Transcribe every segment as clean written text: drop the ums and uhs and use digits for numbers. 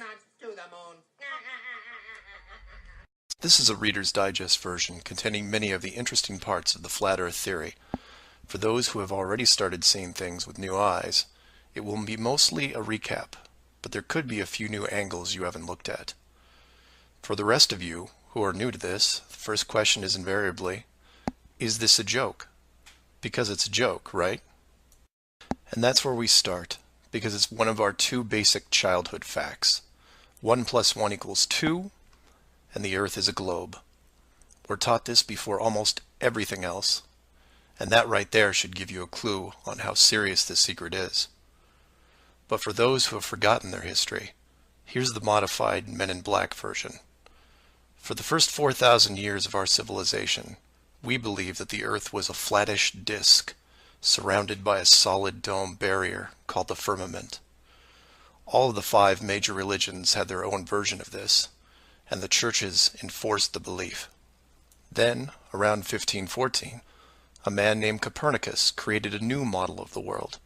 astronauts to the moon. This is a Reader's Digest version containing many of the interesting parts of the flat Earth theory. For those who have already started seeing things with new eyes, it will be mostly a recap, but there could be a few new angles you haven't looked at. For the rest of you who are new to this, the first question is invariably, is this a joke? Because it's a joke, right? And that's where we start, because it's one of our two basic childhood facts. 1 + 1 = 2, and the Earth is a globe. We're taught this before almost everything else, and that right there should give you a clue on how serious this secret is. But for those who have forgotten their history, here's the modified Men in Black version. For the first 4,000 years of our civilization, we believed that the Earth was a flattish disk, surrounded by a solid dome barrier called the firmament. All of the 5 major religions had their own version of this, and the churches enforced the belief. Then, around 1514, a man named Copernicus created a new model of the world.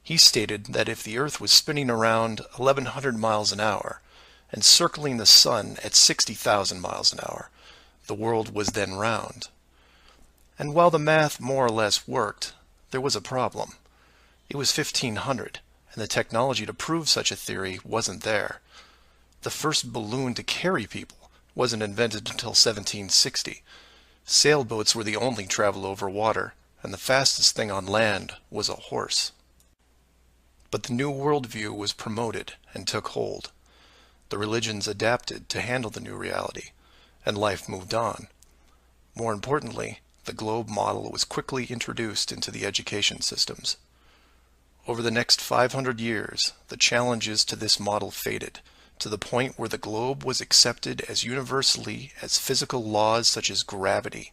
He stated that if the Earth was spinning around 1,100 miles an hour and circling the Sun at 60,000 miles an hour, the world was then round. And while the math more or less worked, there was a problem. It was 1500, and the technology to prove such a theory wasn't there. The first balloon to carry people wasn't invented until 1760. Sailboats were the only travel over water, and the fastest thing on land was a horse. But the new worldview was promoted and took hold. The religions adapted to handle the new reality, and life moved on. More importantly, the globe model was quickly introduced into the education systems. Over the next 500 years, the challenges to this model faded, to the point where the globe was accepted as universally as physical laws such as gravity.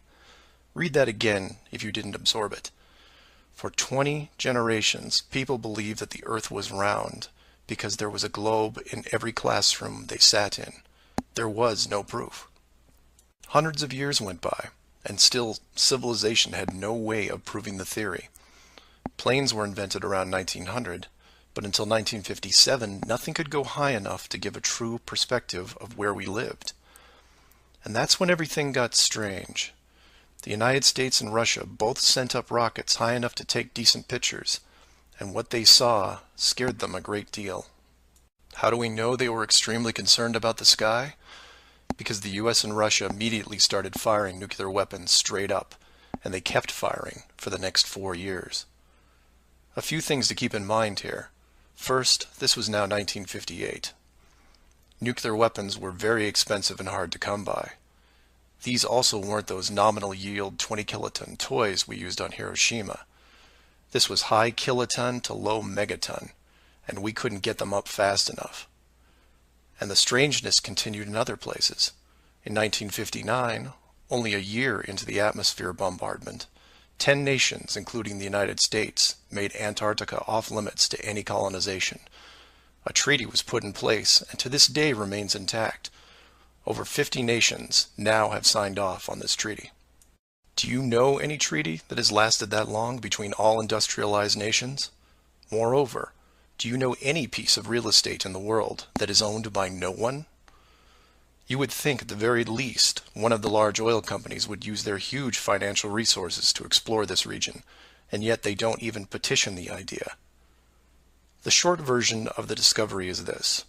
Read that again if you didn't absorb it. For 20 generations, people believed that the Earth was round because there was a globe in every classroom they sat in. There was no proof. Hundreds of years went by, and still civilization had no way of proving the theory. Planes were invented around 1900, but until 1957, nothing could go high enough to give a true perspective of where we lived. And that's when everything got strange. The United States and Russia both sent up rockets high enough to take decent pictures, and what they saw scared them a great deal. How do we know they were extremely concerned about the sky? Because the US and Russia immediately started firing nuclear weapons straight up, and they kept firing for the next 4 years. A few things to keep in mind here. First, this was now 1958. Nuclear weapons were very expensive and hard to come by. These also weren't those nominal yield 20 kiloton toys we used on Hiroshima. This was high kiloton to low megaton, and we couldn't get them up fast enough. And the strangeness continued in other places. In 1959, only a year into the atmosphere bombardment, 10 nations, including the United States, made Antarctica off-limits to any colonization. A treaty was put in place and to this day remains intact. Over 50 nations now have signed off on this treaty. Do you know any treaty that has lasted that long between all industrialized nations? Moreover, do you know any piece of real estate in the world that is owned by no one? You would think at the very least one of the large oil companies would use their huge financial resources to explore this region, and yet they don't even petition the idea. The short version of the discovery is this.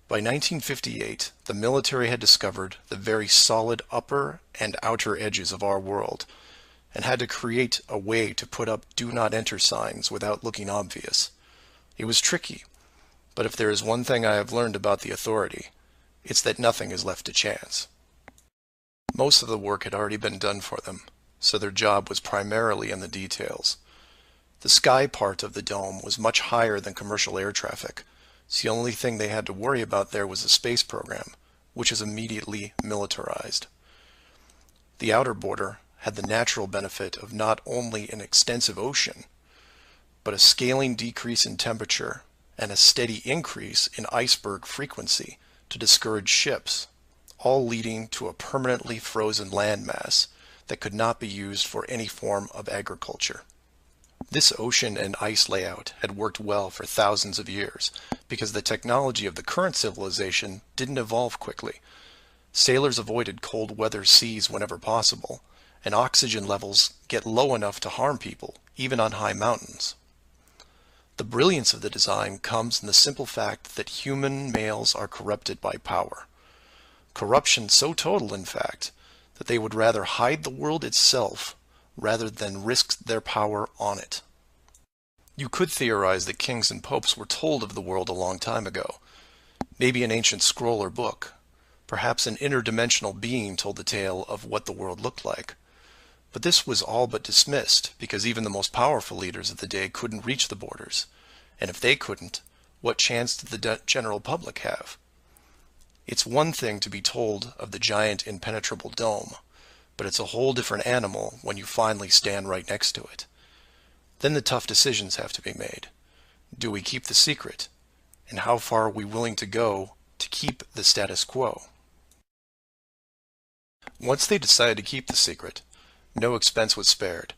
By 1958, the military had discovered the very solid upper and outer edges of our world, and had to create a way to put up "Do Not Enter" signs without looking obvious. It was tricky, but if there is one thing I have learned about the authority, it's that nothing is left to chance. Most of the work had already been done for them, so their job was primarily in the details. The sky part of the dome was much higher than commercial air traffic, so the only thing they had to worry about there was the space program, which is immediately militarized. The outer border had the natural benefit of not only an extensive ocean, but a scaling decrease in temperature and a steady increase in iceberg frequency to discourage ships, all leading to a permanently frozen landmass that could not be used for any form of agriculture. This ocean and ice layout had worked well for thousands of years because the technology of the current civilization didn't evolve quickly. Sailors avoided cold weather seas whenever possible, and oxygen levels get low enough to harm people, even on high mountains. The brilliance of the design comes in the simple fact that human males are corrupted by power. Corruption so total, in fact, that they would rather hide the world itself rather than risk their power on it. You could theorize that kings and popes were told of the world a long time ago. Maybe an ancient scroll or book. Perhaps an interdimensional being told the tale of what the world looked like. But this was all but dismissed because even the most powerful leaders of the day couldn't reach the borders. And if they couldn't, what chance did the general public have? It's one thing to be told of the giant impenetrable dome, but it's a whole different animal when you finally stand right next to it. Then the tough decisions have to be made. Do we keep the secret? And how far are we willing to go to keep the status quo? Once they decided to keep the secret, no expense was spared.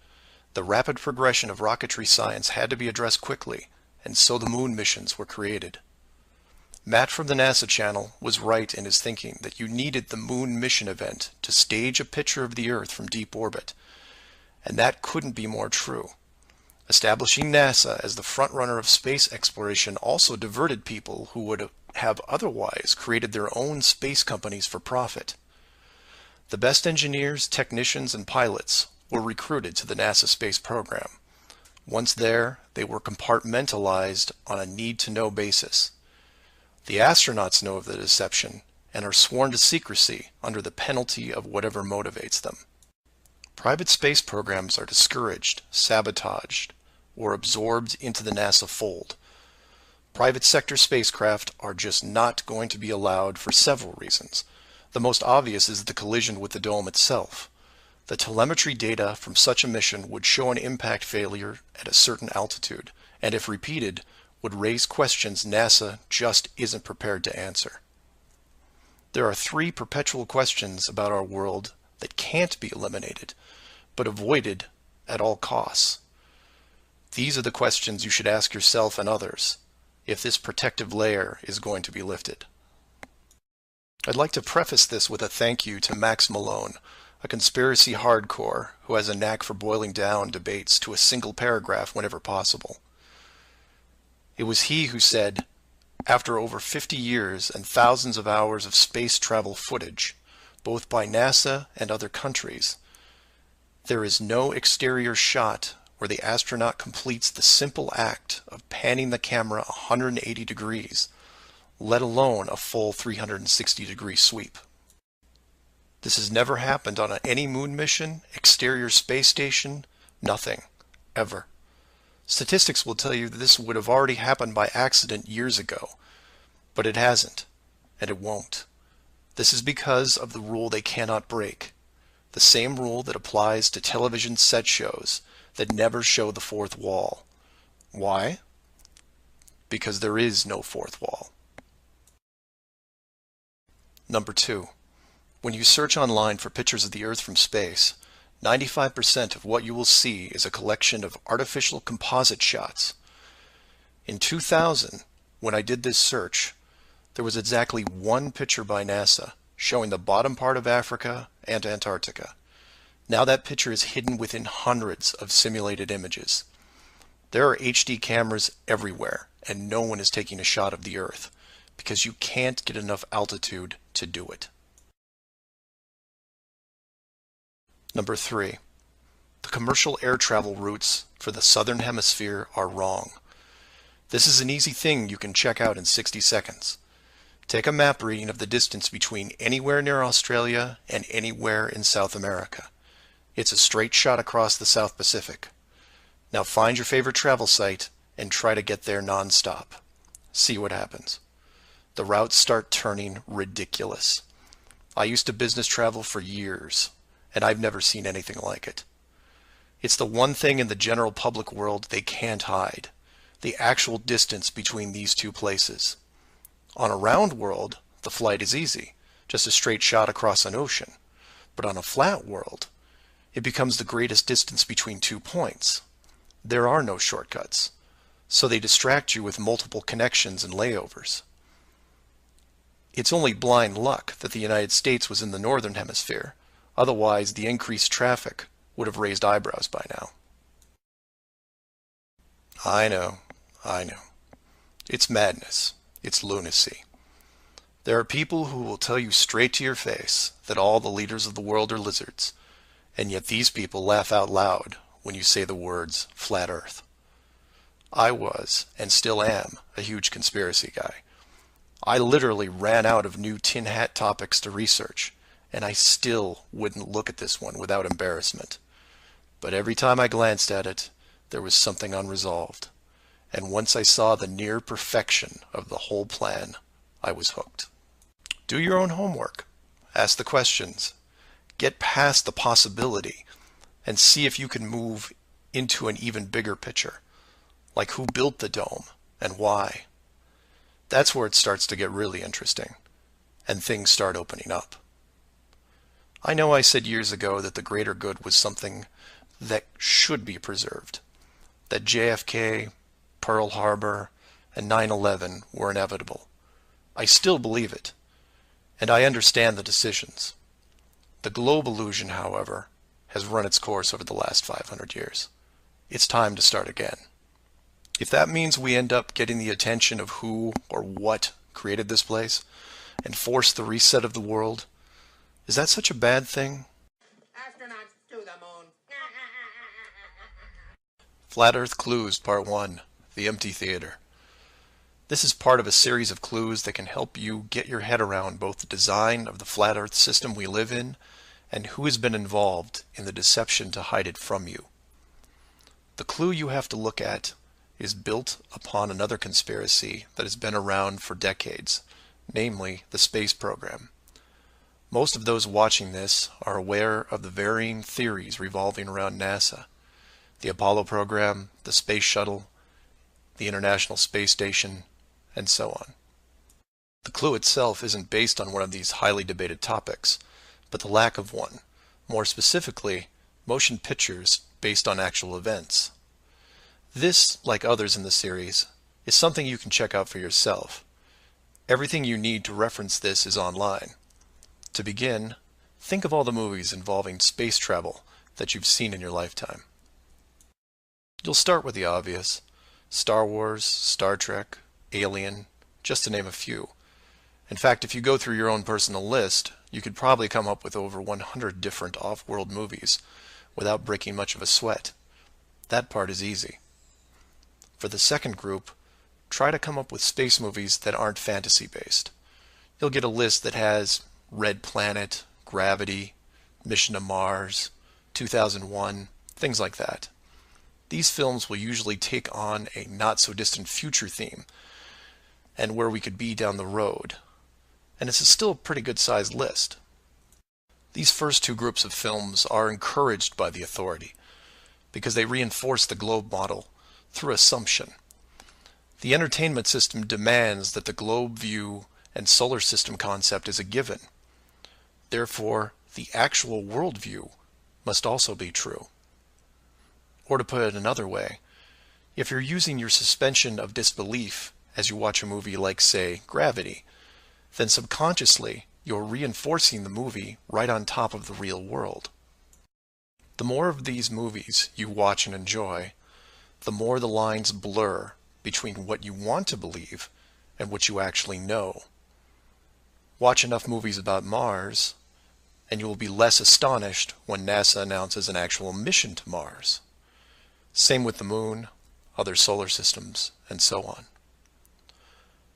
The rapid progression of rocketry science had to be addressed quickly, and so the moon missions were created. Matt from the NASA channel was right in his thinking that you needed the moon mission event to stage a picture of the Earth from deep orbit, and that couldn't be more true. Establishing NASA as the frontrunner of space exploration also diverted people who would have otherwise created their own space companies for profit. The best engineers, technicians, and pilots were recruited to the NASA space program. Once there, they were compartmentalized on a need-to-know basis. The astronauts know of the deception and are sworn to secrecy under the penalty of whatever motivates them. Private space programs are discouraged, sabotaged, or absorbed into the NASA fold. Private sector spacecraft are just not going to be allowed for several reasons. The most obvious is the collision with the dome itself. The telemetry data from such a mission would show an impact failure at a certain altitude, and if repeated, would raise questions NASA just isn't prepared to answer. There are three perpetual questions about our world that can't be eliminated, but avoided at all costs. These are the questions you should ask yourself and others if this protective layer is going to be lifted. I'd like to preface this with a thank you to Max Malone, a conspiracy hardcore who has a knack for boiling down debates to a single paragraph whenever possible. It was he who said, after over 50 years and thousands of hours of space travel footage, both by NASA and other countries, there is no exterior shot where the astronaut completes the simple act of panning the camera 180 degrees, let alone a full 360-degree sweep. This has never happened on any moon mission, exterior space station, nothing, ever. Statistics will tell you that this would have already happened by accident years ago, but it hasn't, and it won't. This is because of the rule they cannot break, the same rule that applies to television set shows that never show the fourth wall. Why? Because there is no fourth wall. Number 2. When you search online for pictures of the Earth from space, 95% of what you will see is a collection of artificial composite shots. In 2000, when I did this search, there was exactly one picture by NASA showing the bottom part of Africa and Antarctica. Now that picture is hidden within hundreds of simulated images. There are HD cameras everywhere, and no one is taking a shot of the Earth, because you can't get enough altitude to do it. Number 3. The commercial air travel routes for the southern hemisphere are wrong. This is an easy thing you can check out in 60 seconds. Take a map reading of the distance between anywhere near Australia and anywhere in South America. It's a straight shot across the South Pacific. Now find your favorite travel site and try to get there non-stop. See what happens. The routes start turning ridiculous. I used to business travel for years, and I've never seen anything like it. It's the one thing in the general public world they can't hide, the actual distance between these two places. On a round world, the flight is easy, just a straight shot across an ocean. But on a flat world, it becomes the greatest distance between 2 points. There are no shortcuts, so they distract you with multiple connections and layovers. It's only blind luck that the United States was in the northern hemisphere. Otherwise, the increased traffic would have raised eyebrows by now. I know, I know. It's madness. It's lunacy. There are people who will tell you straight to your face that all the leaders of the world are lizards, and yet these people laugh out loud when you say the words flat earth. I was, and still am, a huge conspiracy guy. I literally ran out of new tin hat topics to research, and I still wouldn't look at this one without embarrassment. But every time I glanced at it, there was something unresolved. And once I saw the near perfection of the whole plan, I was hooked. Do your own homework. Ask the questions. Get past the possibility and see if you can move into an even bigger picture, like who built the dome and why. That's where it starts to get really interesting, and things start opening up. I know I said years ago that the greater good was something that should be preserved, that JFK, Pearl Harbor, and 9/11 were inevitable. I still believe it, and I understand the decisions. The globe illusion, however, has run its course over the last 500 years. It's time to start again. If that means we end up getting the attention of who or what created this place and force the reset of the world, is that such a bad thing? Astronauts to the moon. Flat Earth Clues Part 1, The Empty Theater. This is part of a series of clues that can help you get your head around both the design of the flat Earth system we live in and who has been involved in the deception to hide it from you. The clue you have to look at is built upon another conspiracy that has been around for decades, namely the space program. Most of those watching this are aware of the varying theories revolving around NASA, the Apollo program, the Space Shuttle, the International Space Station, and so on. The clue itself isn't based on one of these highly debated topics, but the lack of one, more specifically, motion pictures based on actual events. This, like others in the series, is something you can check out for yourself. Everything you need to reference this is online. To begin, think of all the movies involving space travel that you've seen in your lifetime. You'll start with the obvious: Star Wars, Star Trek, Alien, just to name a few. In fact, if you go through your own personal list, you could probably come up with over 100 different off-world movies without breaking much of a sweat. That part is easy. For the second group, try to come up with space movies that aren't fantasy-based. You'll get a list that has Red Planet, Gravity, Mission to Mars, 2001, things like that. These films will usually take on a not-so-distant future theme and where we could be down the road, and it's still a pretty good-sized list. These first two groups of films are encouraged by the authority because they reinforce the globe model through assumption. The entertainment system demands that the globe view and solar system concept is a given. Therefore, the actual worldview must also be true. Or to put it another way, if you're using your suspension of disbelief as you watch a movie like, say, Gravity, then subconsciously you're reinforcing the movie right on top of the real world. The more of these movies you watch and enjoy, the more the lines blur between what you want to believe and what you actually know. Watch enough movies about Mars, and you will be less astonished when NASA announces an actual mission to Mars. Same with the Moon, other solar systems, and so on.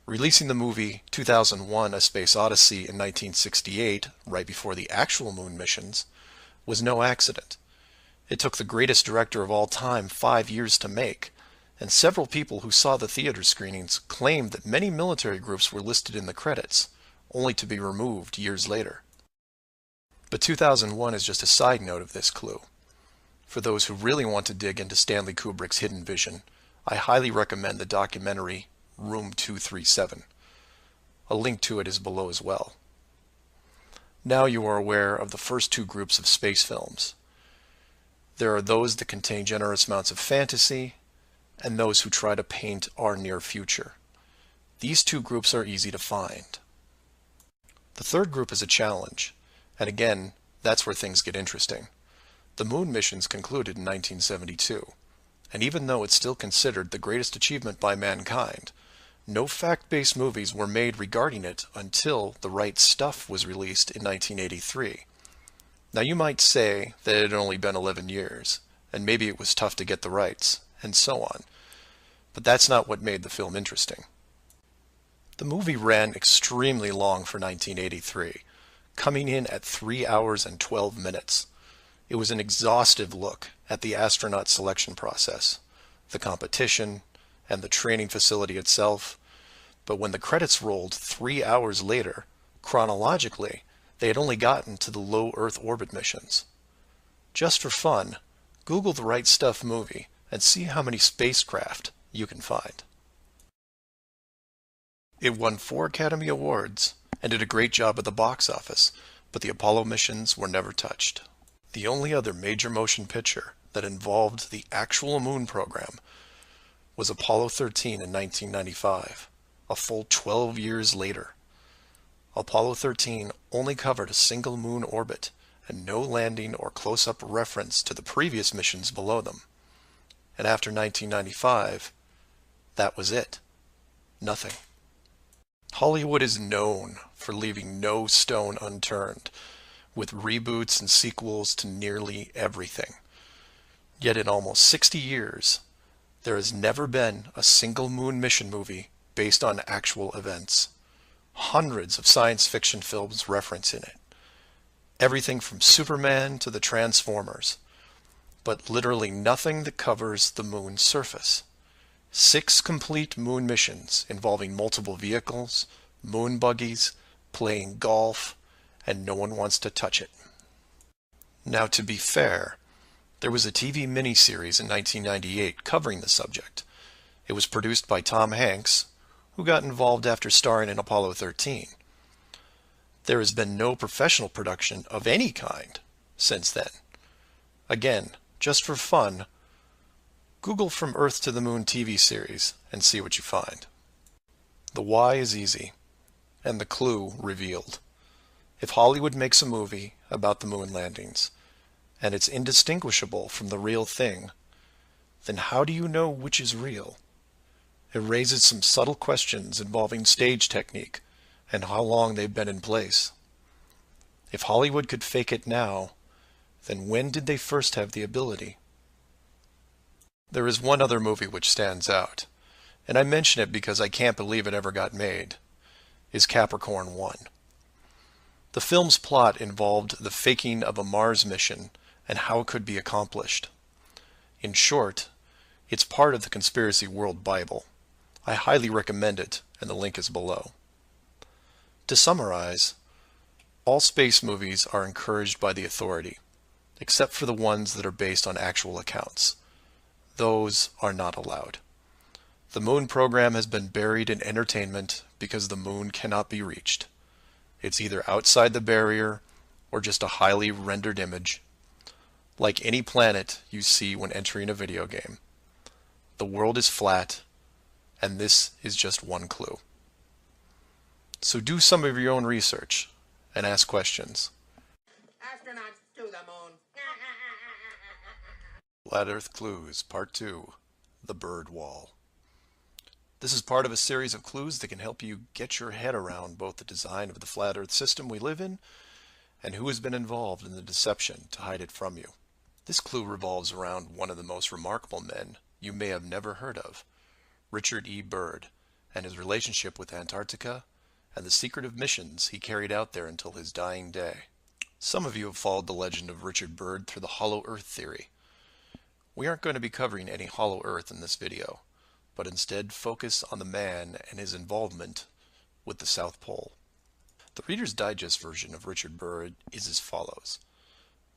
Releasing the movie 2001: A Space Odyssey in 1968, right before the actual moon missions, was no accident. It took the greatest director of all time 5 years to make, and several people who saw the theater screenings claimed that many military groups were listed in the credits, only to be removed years later. But 2001 is just a side note of this clue. For those who really want to dig into Stanley Kubrick's hidden vision, I highly recommend the documentary Room 237. A link to it is below as well. Now you are aware of the first two groups of space films. There are those that contain generous amounts of fantasy, and those who try to paint our near future. These two groups are easy to find. The third group is a challenge, and again, that's where things get interesting. The moon missions concluded in 1972, and even though it's still considered the greatest achievement by mankind, no fact-based movies were made regarding it until The Right Stuff was released in 1983. Now you might say that it had only been 11 years, and maybe it was tough to get the rights, and so on. But that's not what made the film interesting. The movie ran extremely long for 1983, coming in at 3 hours and 12 minutes. It was an exhaustive look at the astronaut selection process, the competition, and the training facility itself. But when the credits rolled 3 hours later, chronologically, they had only gotten to the low Earth orbit missions. Just for fun, Google The Right Stuff movie and see how many spacecraft you can find. It won 4 Academy Awards and did a great job at the box office, but the Apollo missions were never touched. The only other major motion picture that involved the actual moon program was Apollo 13 in 1995, a full 12 years later. Apollo 13 only covered a single moon orbit and no landing or close-up reference to the previous missions below them. And after 1995, that was it. Nothing. Hollywood is known for leaving no stone unturned, with reboots and sequels to nearly everything. Yet in almost 60 years, there has never been a single moon mission movie based on actual events. Hundreds of science fiction films reference in it. Everything from Superman to the Transformers. But literally nothing that covers the moon's surface. 6 complete moon missions involving multiple vehicles, moon buggies, playing golf, and no one wants to touch it. Now, to be fair, there was a TV miniseries in 1998 covering the subject. It was produced by Tom Hanks, who got involved after starring in Apollo 13. There has been no professional production of any kind since then. Again, just for fun, Google From Earth to the Moon TV series and see what you find. The why is easy, and the clue revealed. If Hollywood makes a movie about the moon landings, and it's indistinguishable from the real thing, then how do you know which is real? It raises some subtle questions involving stage technique and how long they've been in place. If Hollywood could fake it now, then when did they first have the ability? There is one other movie which stands out, and I mention it because I can't believe it ever got made, is Capricorn 1. The film's plot involved the faking of a Mars mission and how it could be accomplished. In short, it's part of the Conspiracy World Bible. I highly recommend it, and the link is below. To summarize, all space movies are encouraged by the authority, except for the ones that are based on actual accounts. Those are not allowed. The moon program has been buried in entertainment because the moon cannot be reached. It's either outside the barrier or just a highly rendered image, like any planet you see when entering a video game. The world is flat, and this is just one clue. So do some of your own research and ask questions. Astronauts to the moon. Flat Earth Clues, Part 2, The Bird Wall. This is part of a series of clues that can help you get your head around both the design of the flat Earth system we live in and who has been involved in the deception to hide it from you. This clue revolves around one of the most remarkable men you may have never heard of, Richard E. Byrd, and his relationship with Antarctica and the secretive missions he carried out there until his dying day. Some of you have followed the legend of Richard Byrd through the Hollow Earth theory. We aren't going to be covering any Hollow Earth in this video, but instead focus on the man and his involvement with the South Pole. The Reader's Digest version of Richard Byrd is as follows.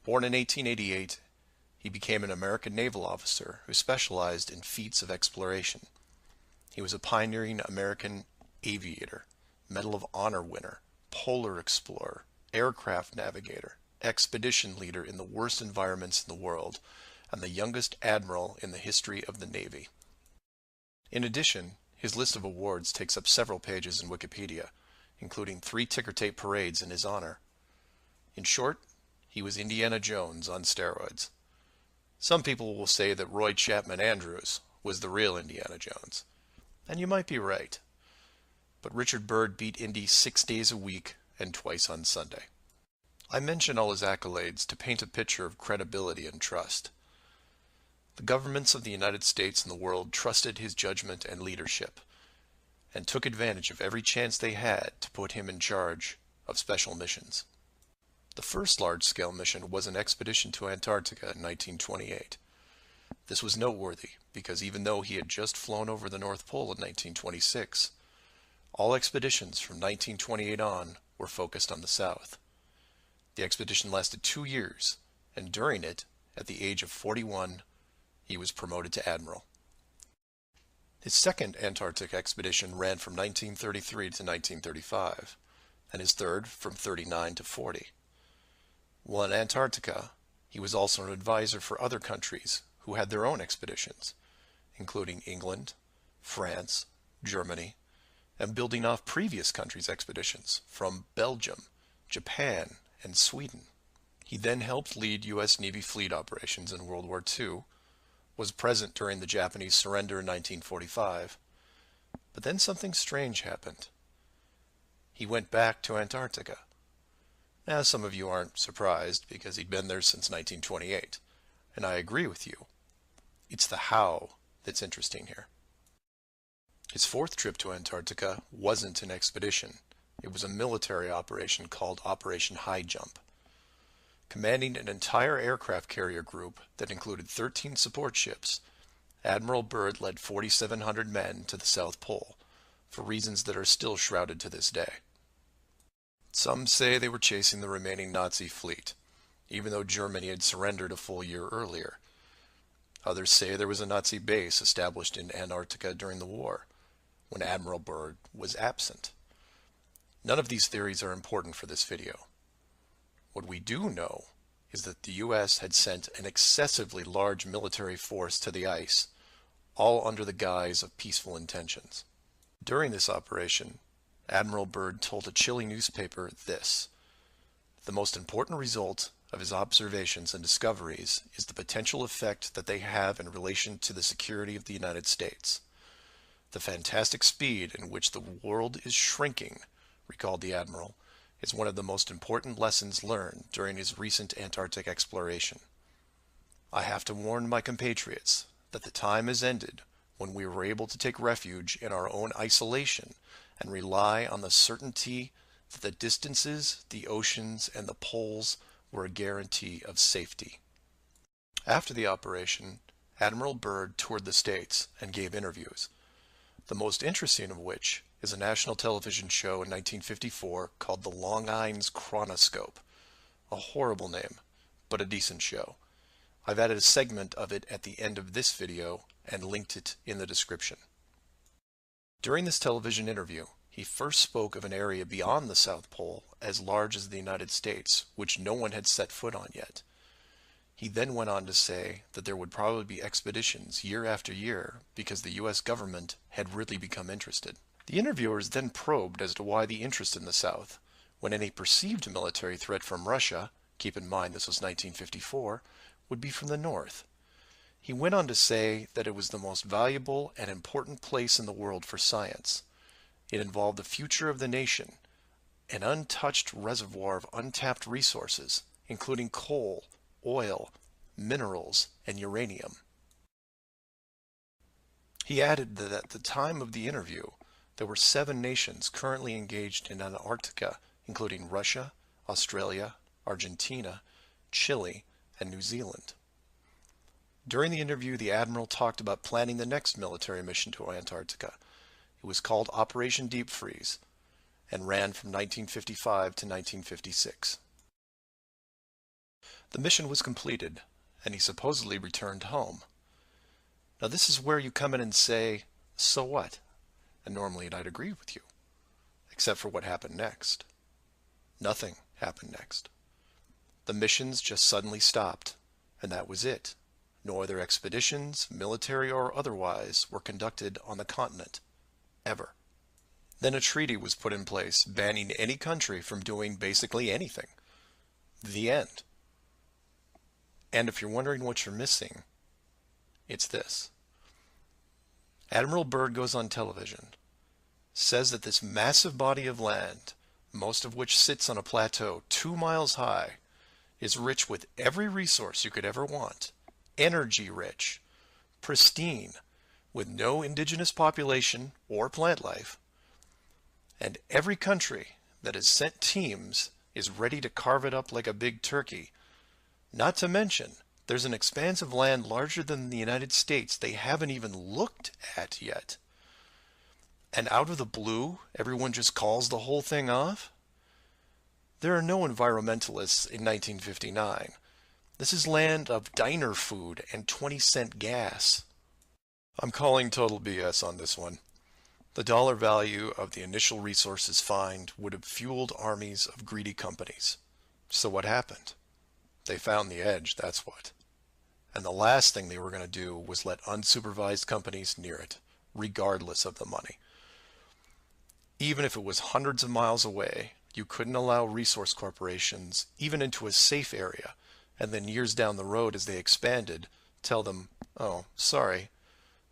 Born in 1888, he became an American naval officer who specialized in feats of exploration. He was a pioneering American aviator, Medal of Honor winner, polar explorer, aircraft navigator, expedition leader in the worst environments in the world, and the youngest admiral in the history of the Navy. In addition, his list of awards takes up several pages in Wikipedia, including 3 ticker tape parades in his honor. In short, he was Indiana Jones on steroids. Some people will say that Roy Chapman Andrews was the real Indiana Jones. And you might be right. But Richard Byrd beat Indy 6 days a week and twice on Sunday. I mention all his accolades to paint a picture of credibility and trust. The governments of the United States and the world trusted his judgment and leadership, and took advantage of every chance they had to put him in charge of special missions. The first large-scale mission was an expedition to Antarctica in 1928. This was noteworthy because even though he had just flown over the North Pole in 1926, all expeditions from 1928 on were focused on the South. The expedition lasted 2 years, and during it, at the age of 41, he was promoted to admiral. His second Antarctic expedition ran from 1933 to 1935, and his third from 39 to 40. While in Antarctica, he was also an advisor for other countries who had their own expeditions, including England, France, Germany, and building off previous countries' expeditions from Belgium, Japan, and Sweden. He then helped lead U.S. Navy fleet operations in World War II, was present during the Japanese surrender in 1945, but then something strange happened. He went back to Antarctica. Now, some of you aren't surprised because he'd been there since 1928, and I agree with you. It's the how that's interesting here. His fourth trip to Antarctica wasn't an expedition. It was a military operation called Operation High Jump. Commanding an entire aircraft carrier group that included 13 support ships, Admiral Byrd led 4,700 men to the South Pole, for reasons that are still shrouded to this day. Some say they were chasing the remaining Nazi fleet, even though Germany had surrendered a full year earlier. Others say there was a Nazi base established in Antarctica during the war, when Admiral Byrd was absent. None of these theories are important for this video. What we do know is that the U.S. had sent an excessively large military force to the ice, all under the guise of peaceful intentions. During this operation, Admiral Byrd told a Chile newspaper this: "The most important result of his observations and discoveries is the potential effect that they have in relation to the security of the United States. The fantastic speed in which the world is shrinking," recalled the Admiral, "is one of the most important lessons learned during his recent Antarctic exploration. I have to warn my compatriots that the time has ended when we were able to take refuge in our own isolation and rely on the certainty that the distances, the oceans, and the poles were a guarantee of safety." After the operation, Admiral Byrd toured the States and gave interviews, the most interesting of which is a national television show in 1954 called The Longines Chronoscope. A horrible name, but a decent show. I've added a segment of it at the end of this video and linked it in the description. During this television interview, he first spoke of an area beyond the South Pole as large as the United States, which no one had set foot on yet. He then went on to say that there would probably be expeditions year after year because the U.S. government had really become interested. The interviewers then probed as to why the interest in the South, when any perceived military threat from Russia, keep in mind this was 1954, would be from the North. He went on to say that it was the most valuable and important place in the world for science. It involved the future of the nation, an untouched reservoir of untapped resources, including coal, oil, minerals, and uranium. He added that at the time of the interview, there were 7 nations currently engaged in Antarctica, including Russia, Australia, Argentina, Chile, and New Zealand. During the interview, the Admiral talked about planning the next military mission to Antarctica. It was called Operation Deep Freeze and ran from 1955 to 1956. The mission was completed, and he supposedly returned home. Now this is where you come in and say, so what? And normally I'd agree with you, except for what happened next. Nothing happened next. The missions just suddenly stopped, and that was it. No other expeditions, military or otherwise, were conducted on the continent, ever. Then a treaty was put in place banning any country from doing basically anything. The end. And if you're wondering what you're missing, it's this. Admiral Byrd goes on television, says that this massive body of land, most of which sits on a plateau 2 miles high, is rich with every resource you could ever want, energy rich, pristine, with no indigenous population or plant life, and every country that has sent teams is ready to carve it up like a big turkey. Not to mention, there's an expanse of land larger than the United States they haven't even looked at yet. And out of the blue, everyone just calls the whole thing off? There are no environmentalists in 1959. This is land of diner food and 20-cent gas. I'm calling total BS on this one. The dollar value of the initial resources find would have fueled armies of greedy companies. So what happened? They found the edge, that's what. And the last thing they were going to do was let unsupervised companies near it, regardless of the money. Even if it was hundreds of miles away, you couldn't allow resource corporations even into a safe area, and then years down the road as they expanded, tell them, oh, sorry,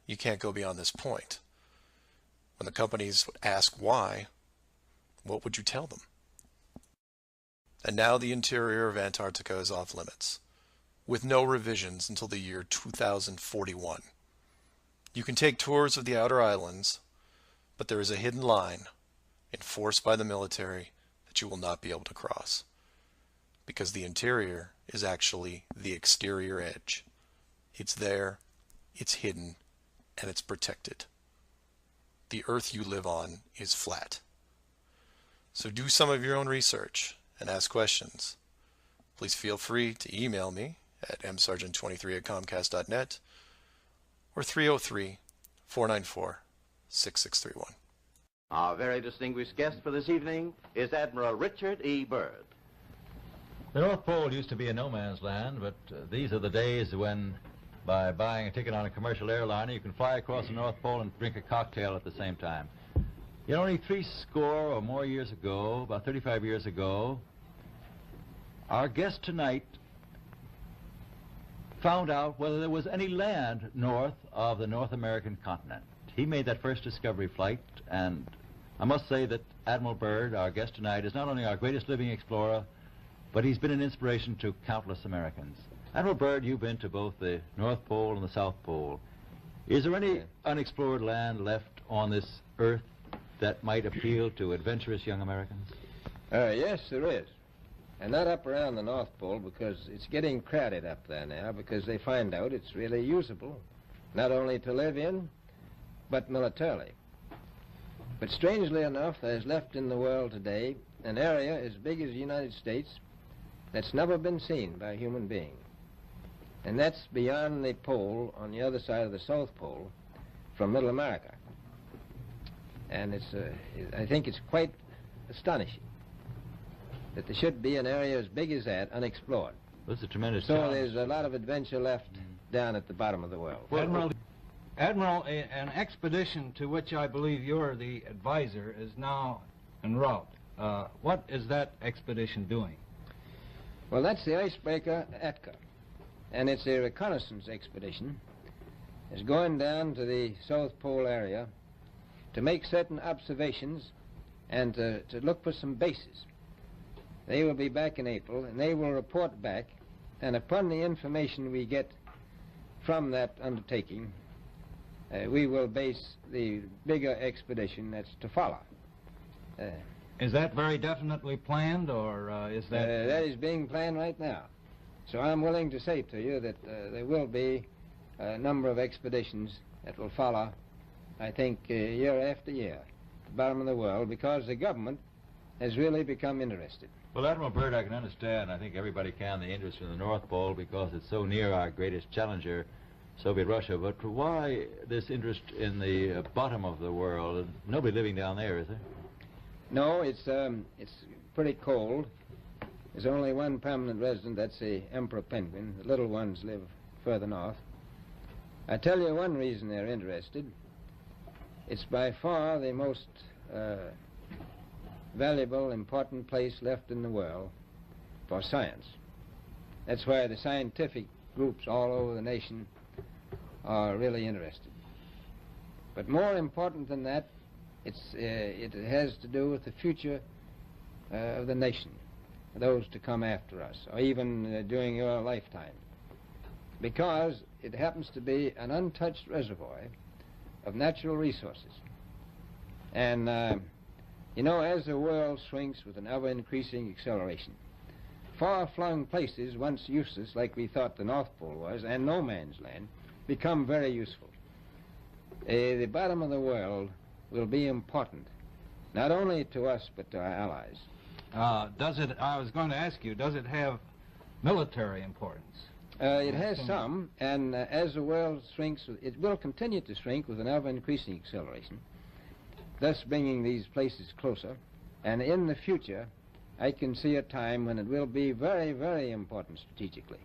you can't go beyond this point. When the companies would ask why, what would you tell them? And now the interior of Antarctica is off limits, with no revisions until the year 2041. You can take tours of the outer islands, but there is a hidden line, enforced by the military, that you will not be able to cross. Because the interior is actually the exterior edge. It's there, it's hidden, and it's protected. The Earth you live on is flat. So do some of your own research and ask questions. Please feel free to email me at msargent23@comcast.net or 303-494-6631. Our very distinguished guest for this evening is Admiral Richard E. Byrd. The North Pole used to be a no man's land, but these are the days when, by buying a ticket on a commercial airliner, you can fly across the North Pole and drink a cocktail at the same time. Yet only 30 or more years ago, about 35 years ago, our guest tonight found out whether there was any land north of the North American continent. He made that first discovery flight, and I must say that Admiral Byrd, our guest tonight, is not only our greatest living explorer, but he's been an inspiration to countless Americans. Admiral Byrd, you've been to both the North Pole and the South Pole. Is there any unexplored land left on this Earth that might appeal to adventurous young Americans? Yes, there is. And not up around the North Pole, because it's getting crowded up there now, because they find out it's really usable, not only to live in, but militarily. But strangely enough, there's left in the world today an area as big as the United States that's never been seen by a human being. And that's beyond the pole on the other side of the South Pole from Middle America. And I think it's quite astonishing that there should be an area as big as that unexplored. That's a tremendous So challenge. there's a lot of adventure left down at the bottom of the world. Admiral, an expedition to which I believe you're the advisor is now en route. What is that expedition doing? Well, that's the icebreaker Atka, and it's a reconnaissance expedition. It's going down to the South Pole area to make certain observations and to look for some bases. They will be back in April, and they will report back, and upon the information we get from that undertaking, we will base the bigger expedition that's to follow. Is that very definitely planned, or is that... That is being planned right now. So I'm willing to say to you that there will be a number of expeditions that will follow, I think, year after year, at the bottom of the world, because the government has really become interested. Well, Admiral Byrd, I can understand, I think everybody can, the interest in the North Pole because it's so near our greatest challenger, Soviet Russia. But why this interest in the bottom of the world? Nobody living down there, is there? No, it's pretty cold. There's only one permanent resident, that's the emperor penguin. The little ones live further north. I tell you one reason they're interested. It's by far the most valuable, important place left in the world for science. That's why the scientific groups all over the nation are really interested. But more important than that, it has to do with the future of the nation, those to come after us, or even during your lifetime, because it happens to be an untouched reservoir of natural resources. And, you know, as the world shrinks with an ever-increasing acceleration, far-flung places, once useless, like we thought the North Pole was, and no man's land, become very useful. The bottom of the world will be important, not only to us, but to our allies. I was going to ask you, does it have military importance? It has some, and as the world shrinks, it will continue to shrink with an ever-increasing acceleration, thus bringing these places closer. And in the future, I can see a time when it will be very, very important strategically.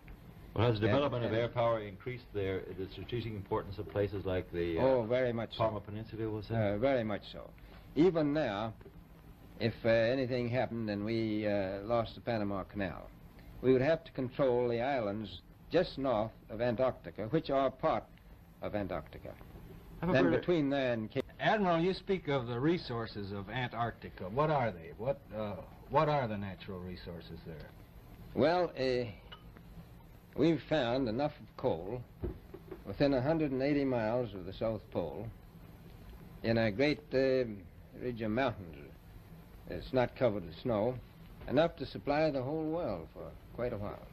Well, has the development of air power increased the strategic importance of places like the very much Palmer so. Peninsula, was it? Very much so. Even now, if anything happened and we lost the Panama Canal, we would have to control the islands just north of Antarctica, which are part of Antarctica. Then between there and Cape... Admiral, you speak of the resources of Antarctica. What are they? What are the natural resources there? Well, we've found enough of coal within 180 miles of the South Pole in a great ridge of mountains. It's not covered with snow, enough to supply the whole world for quite a while.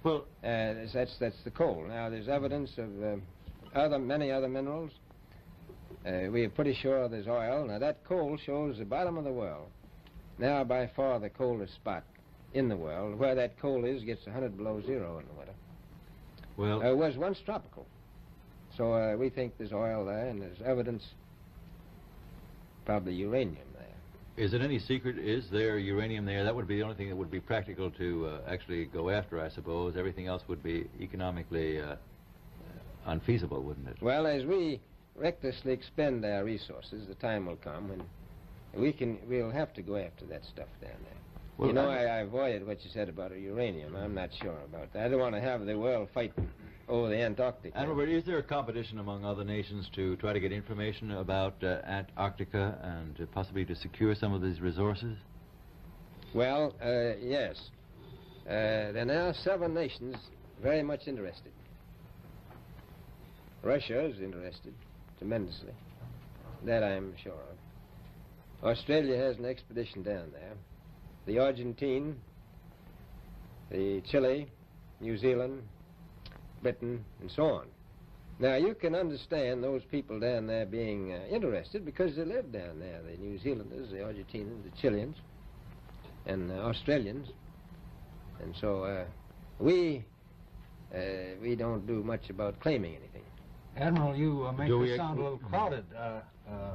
Well, that's the coal. Now, there's evidence of many other minerals. We are pretty sure there's oil. Now, that coal shows the bottom of the world. Now, by far the coldest spot in the world. Where that coal is gets 100 below zero in the winter. well, It was once tropical. So we think there's oil there, and there's evidence, probably uranium there. is it any secret? Is there uranium there? That would be the only thing that would be practical to actually go after, I suppose. Everything else would be economically unfeasible, wouldn't it? Well, as we recklessly expend our resources, the time will come when we'll have to go after that stuff down there. Well, you know, I avoided what you said about uranium. I'm not sure about that. I don't want to have the world fight over the Antarctic. And Robert, is there a competition among other nations to try to get information about Antarctica and possibly to secure some of these resources? Well, yes. There are now 7 nations very much interested. Russia is interested tremendously. That I'm sure of. Australia has an expedition down there. The Argentine, the Chile, New Zealand, Britain, and so on. Now, you can understand those people down there being interested because they live down there, the New Zealanders, the Argentinians, the Chileans, and the Australians. And so we don't do much about claiming anything. Admiral, you make this sound a little crowded.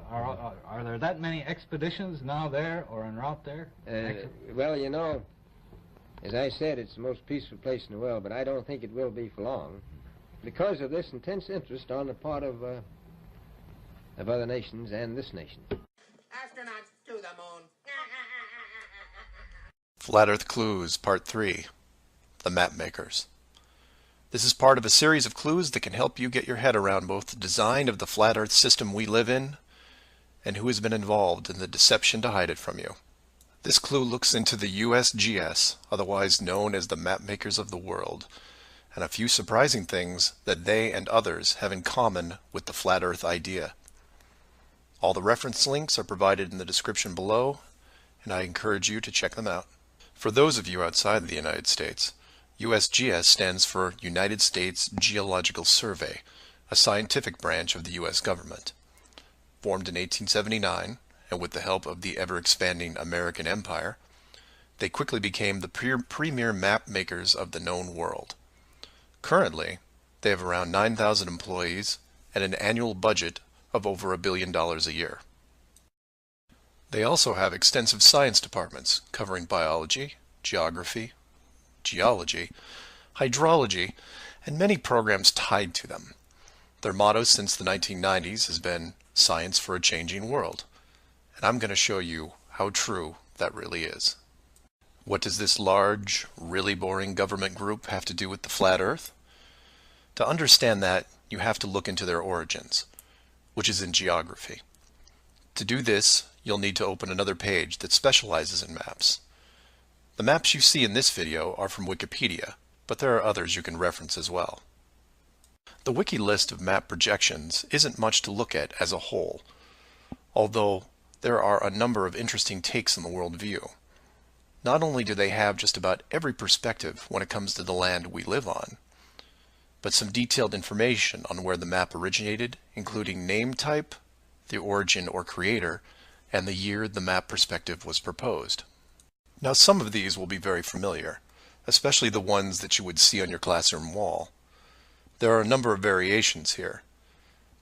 Are there that many expeditions now there or en route there? Well, you know, as I said, it's the most peaceful place in the world, but I don't think it will be for long because of this intense interest on the part of other nations and this nation. Astronauts to the moon. Flat Earth Clues, Part 3, The Map Makers. This is part of a series of clues that can help you get your head around both the design of the flat Earth system we live in and who has been involved in the deception to hide it from you. This clue looks into the USGS, otherwise known as the Map Makers of the World, and a few surprising things that they and others have in common with the flat Earth idea. All the reference links are provided in the description below, and I encourage you to check them out. For those of you outside the United States, USGS stands for United States Geological Survey, a scientific branch of the U.S. government. Formed in 1879, and with the help of the ever-expanding American Empire, they quickly became the premier map makers of the known world. Currently, they have around 9,000 employees and an annual budget of over $1 billion a year. They also have extensive science departments covering biology, geography, geology, hydrology, and many programs tied to them. Their motto since the 1990s has been "Science for a Changing World," and I'm going to show you how true that really is. What does this large, really boring government group have to do with the flat Earth? To understand that, you have to look into their origins, which is in geography. To do this, you'll need to open another page that specializes in maps. The maps you see in this video are from Wikipedia, but there are others you can reference as well. The wiki list of map projections isn't much to look at as a whole, although there are a number of interesting takes on the world view. Not only do they have just about every perspective when it comes to the land we live on, but some detailed information on where the map originated, including name type, the origin or creator, and the year the map perspective was proposed. Now, some of these will be very familiar, especially the ones that you would see on your classroom wall. There are a number of variations here,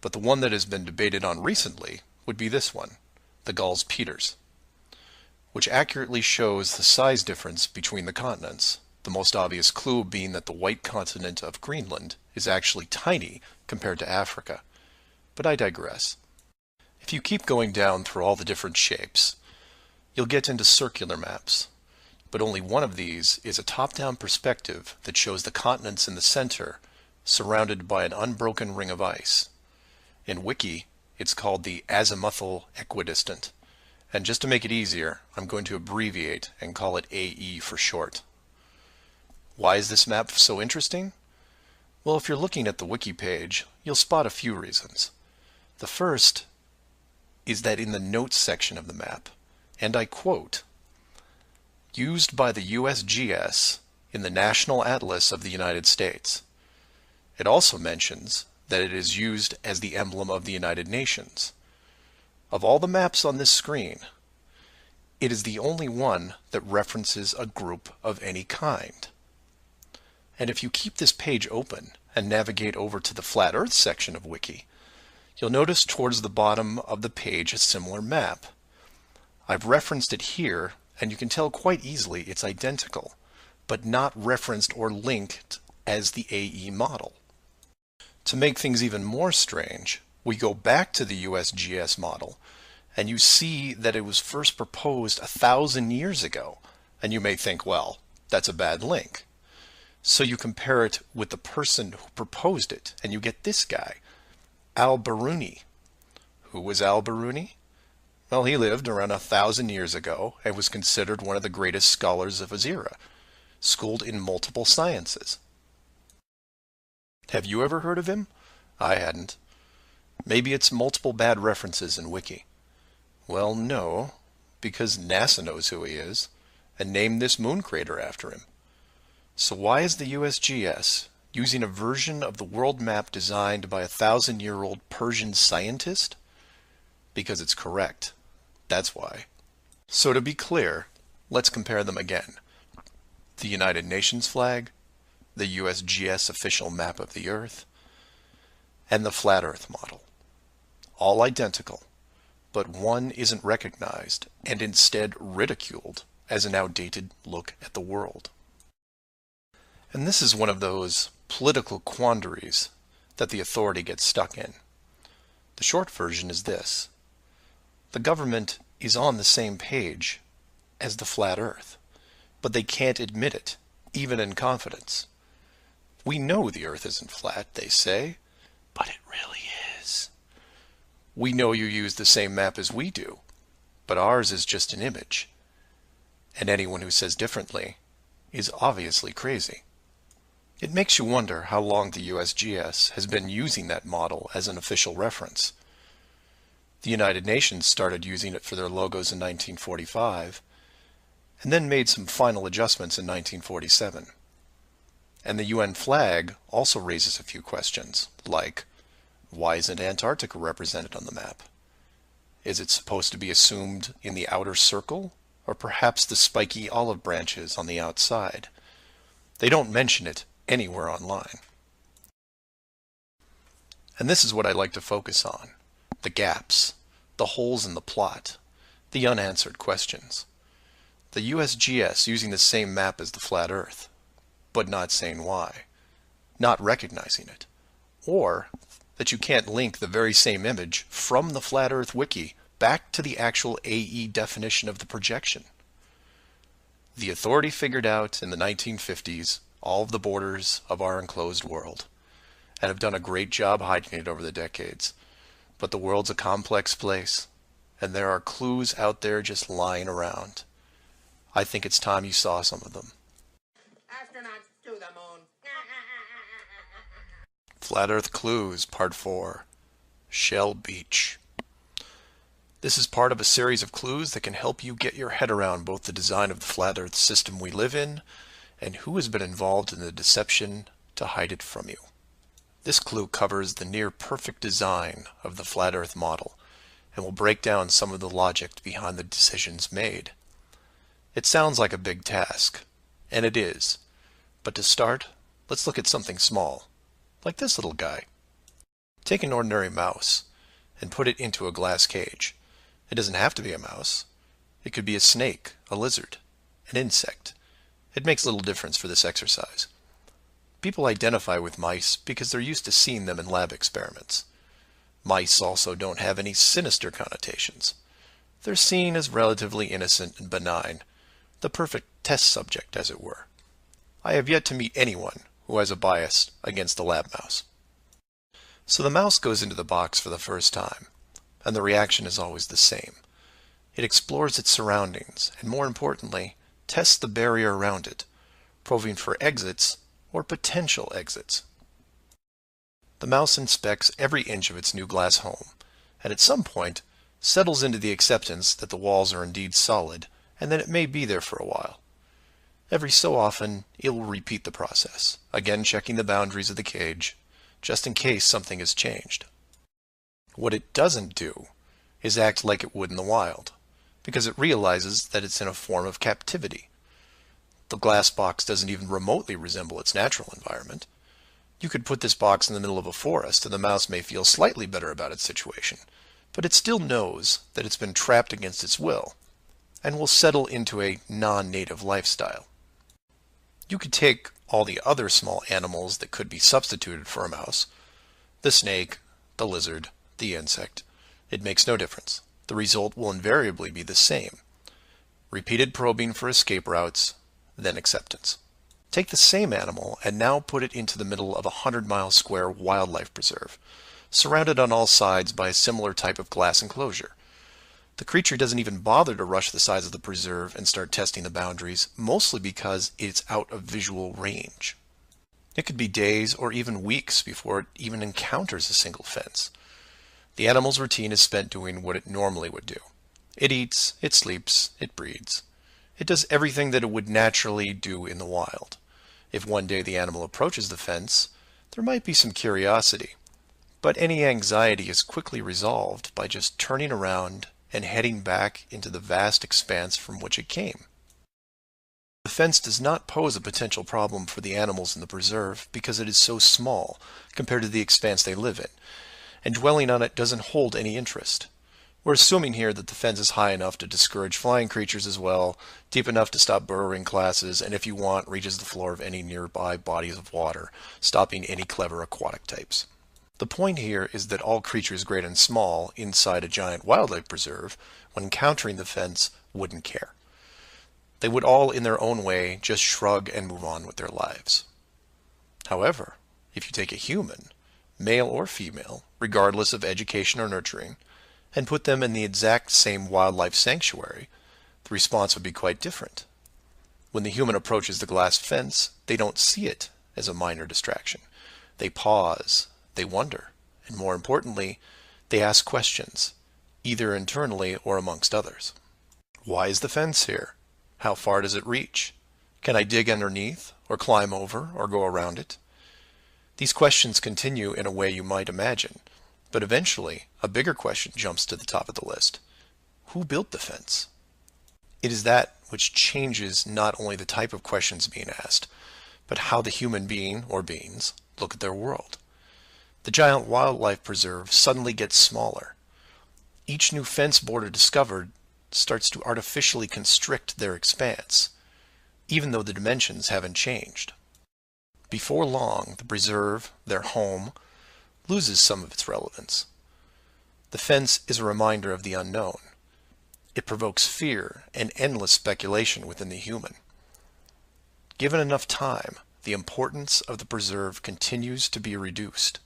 but the one that has been debated on recently would be this one, the Gauls-Peters, which accurately shows the size difference between the continents, the most obvious clue being that the white continent of Greenland is actually tiny compared to Africa. But I digress. If you keep going down through all the different shapes, you'll get into circular maps, but only one of these is a top-down perspective that shows the continents in the center surrounded by an unbroken ring of ice. In Wiki, it's called the azimuthal equidistant, and just to make it easier, I'm going to abbreviate and call it AE for short. Why is this map so interesting? Well, if you're looking at the Wiki page, you'll spot a few reasons. The first is that in the notes section of the map, and I quote, "Used by the USGS in the National Atlas of the United States." It also mentions that it is used as the emblem of the United Nations. Of all the maps on this screen, it is the only one that references a group of any kind. And if you keep this page open and navigate over to the Flat Earth section of Wiki, you'll notice towards the bottom of the page a similar map. I've referenced it here, and you can tell quite easily it's identical, but not referenced or linked as the AE model. To make things even more strange, we go back to the USGS model, and you see that it was first proposed 1,000 years ago, and you may think, well, that's a bad link. So you compare it with the person who proposed it, and you get this guy, Al-Biruni. Who was Al-Biruni? Well, he lived around 1,000 years ago and was considered one of the greatest scholars of his era, schooled in multiple sciences. Have you ever heard of him? I hadn't. Maybe it's multiple bad references in Wiki. Well, no, because NASA knows who he is and named this moon crater after him. So why is the USGS using a version of the world map designed by a 1,000-year-old Persian scientist? Because it's correct. That's why. So to be clear, let's compare them again. The United Nations flag, the USGS official map of the Earth, and the Flat Earth model. All identical, but one isn't recognized and instead ridiculed as an outdated look at the world. And this is one of those political quandaries that the authority gets stuck in. The short version is this. The government is on the same page as the flat Earth, but they can't admit it, even in confidence. We know the Earth isn't flat, they say, but it really is. We know you use the same map as we do, but ours is just an image. And anyone who says differently is obviously crazy. It makes you wonder how long the USGS has been using that model as an official reference. The United Nations started using it for their logos in 1945, and then made some final adjustments in 1947. And the UN flag also raises a few questions, like, why isn't Antarctica represented on the map? Is it supposed to be assumed in the outer circle, or perhaps the spiky olive branches on the outside? They don't mention it anywhere online. And this is what I like to focus on: the gaps, the holes in the plot, the unanswered questions. The USGS using the same map as the flat Earth, but not saying why. not recognizing it, or that you can't link the very same image from the Flat Earth Wiki back to the actual AE definition of the projection. The authority figured out in the 1950s all of the borders of our enclosed world, and have done a great job hiding it over the decades. But the world's a complex place, and there are clues out there just lying around. I think it's time you saw some of them. Astronauts to the moon. Flat Earth Clues, Part 4, Shell Beach. This is part of a series of clues that can help you get your head around both the design of the flat Earth system we live in and who has been involved in the deception to hide it from you. This clue covers the near-perfect design of the flat Earth model and will break down some of the logic behind the decisions made. It sounds like a big task, and it is, but to start, let's look at something small, like this little guy. Take an ordinary mouse and put it into a glass cage. It doesn't have to be a mouse. It could be a snake, a lizard, an insect. It makes little difference for this exercise. People identify with mice because they're used to seeing them in lab experiments. Mice also don't have any sinister connotations. They're seen as relatively innocent and benign, the perfect test subject, as it were. I have yet to meet anyone who has a bias against the lab mouse. So the mouse goes into the box for the first time, and the reaction is always the same. It explores its surroundings, and more importantly, tests the barrier around it, probing for exits or potential exits. The mouse inspects every inch of its new glass home, and at some point settles into the acceptance that the walls are indeed solid and that it may be there for a while. Every so often, it will repeat the process, again checking the boundaries of the cage, just in case something has changed. What it doesn't do is act like it would in the wild, because it realizes that it's in a form of captivity. The glass box doesn't even remotely resemble its natural environment. You could put this box in the middle of a forest and the mouse may feel slightly better about its situation, but it still knows that it's been trapped against its will, and will settle into a non-native lifestyle. You could take all the other small animals that could be substituted for a mouse, the snake, the lizard, the insect. It makes no difference. The result will invariably be the same. Repeated probing for escape routes, then acceptance. Take the same animal and now put it into the middle of a 100-mile square wildlife preserve, surrounded on all sides by a similar type of glass enclosure. The creature doesn't even bother to rush the size of the preserve and start testing the boundaries, mostly because it's out of visual range. It could be days or even weeks before it even encounters a single fence. The animal's routine is spent doing what it normally would do. It eats, it sleeps, it breeds. It does everything that it would naturally do in the wild. If one day the animal approaches the fence, there might be some curiosity, but any anxiety is quickly resolved by just turning around and heading back into the vast expanse from which it came. The fence does not pose a potential problem for the animals in the preserve because it is so small compared to the expanse they live in, and dwelling on it doesn't hold any interest. We're assuming here that the fence is high enough to discourage flying creatures as well, deep enough to stop burrowing classes, and if you want, reaches the floor of any nearby bodies of water, stopping any clever aquatic types. The point here is that all creatures great and small inside a giant wildlife preserve, when encountering the fence, wouldn't care. They would all in their own way just shrug and move on with their lives. However, if you take a human, male or female, regardless of education or nurturing, and put them in the exact same wildlife sanctuary, the response would be quite different. When the human approaches the glass fence, they don't see it as a minor distraction. They pause, they wonder, and more importantly, they ask questions, either internally or amongst others. Why is the fence here? How far does it reach? Can I dig underneath, or climb over, or go around it? These questions continue in a way you might imagine, but eventually a bigger question jumps to the top of the list. Who built the fence? It is that which changes not only the type of questions being asked, but how the human being, or beings, look at their world. The giant wildlife preserve suddenly gets smaller. Each new fence border discovered starts to artificially constrict their expanse, even though the dimensions haven't changed. before long, the preserve, their home, loses some of its relevance. The fence is a reminder of the unknown. It provokes fear and endless speculation within the human. Given enough time, the importance of the preserve continues to be reduced,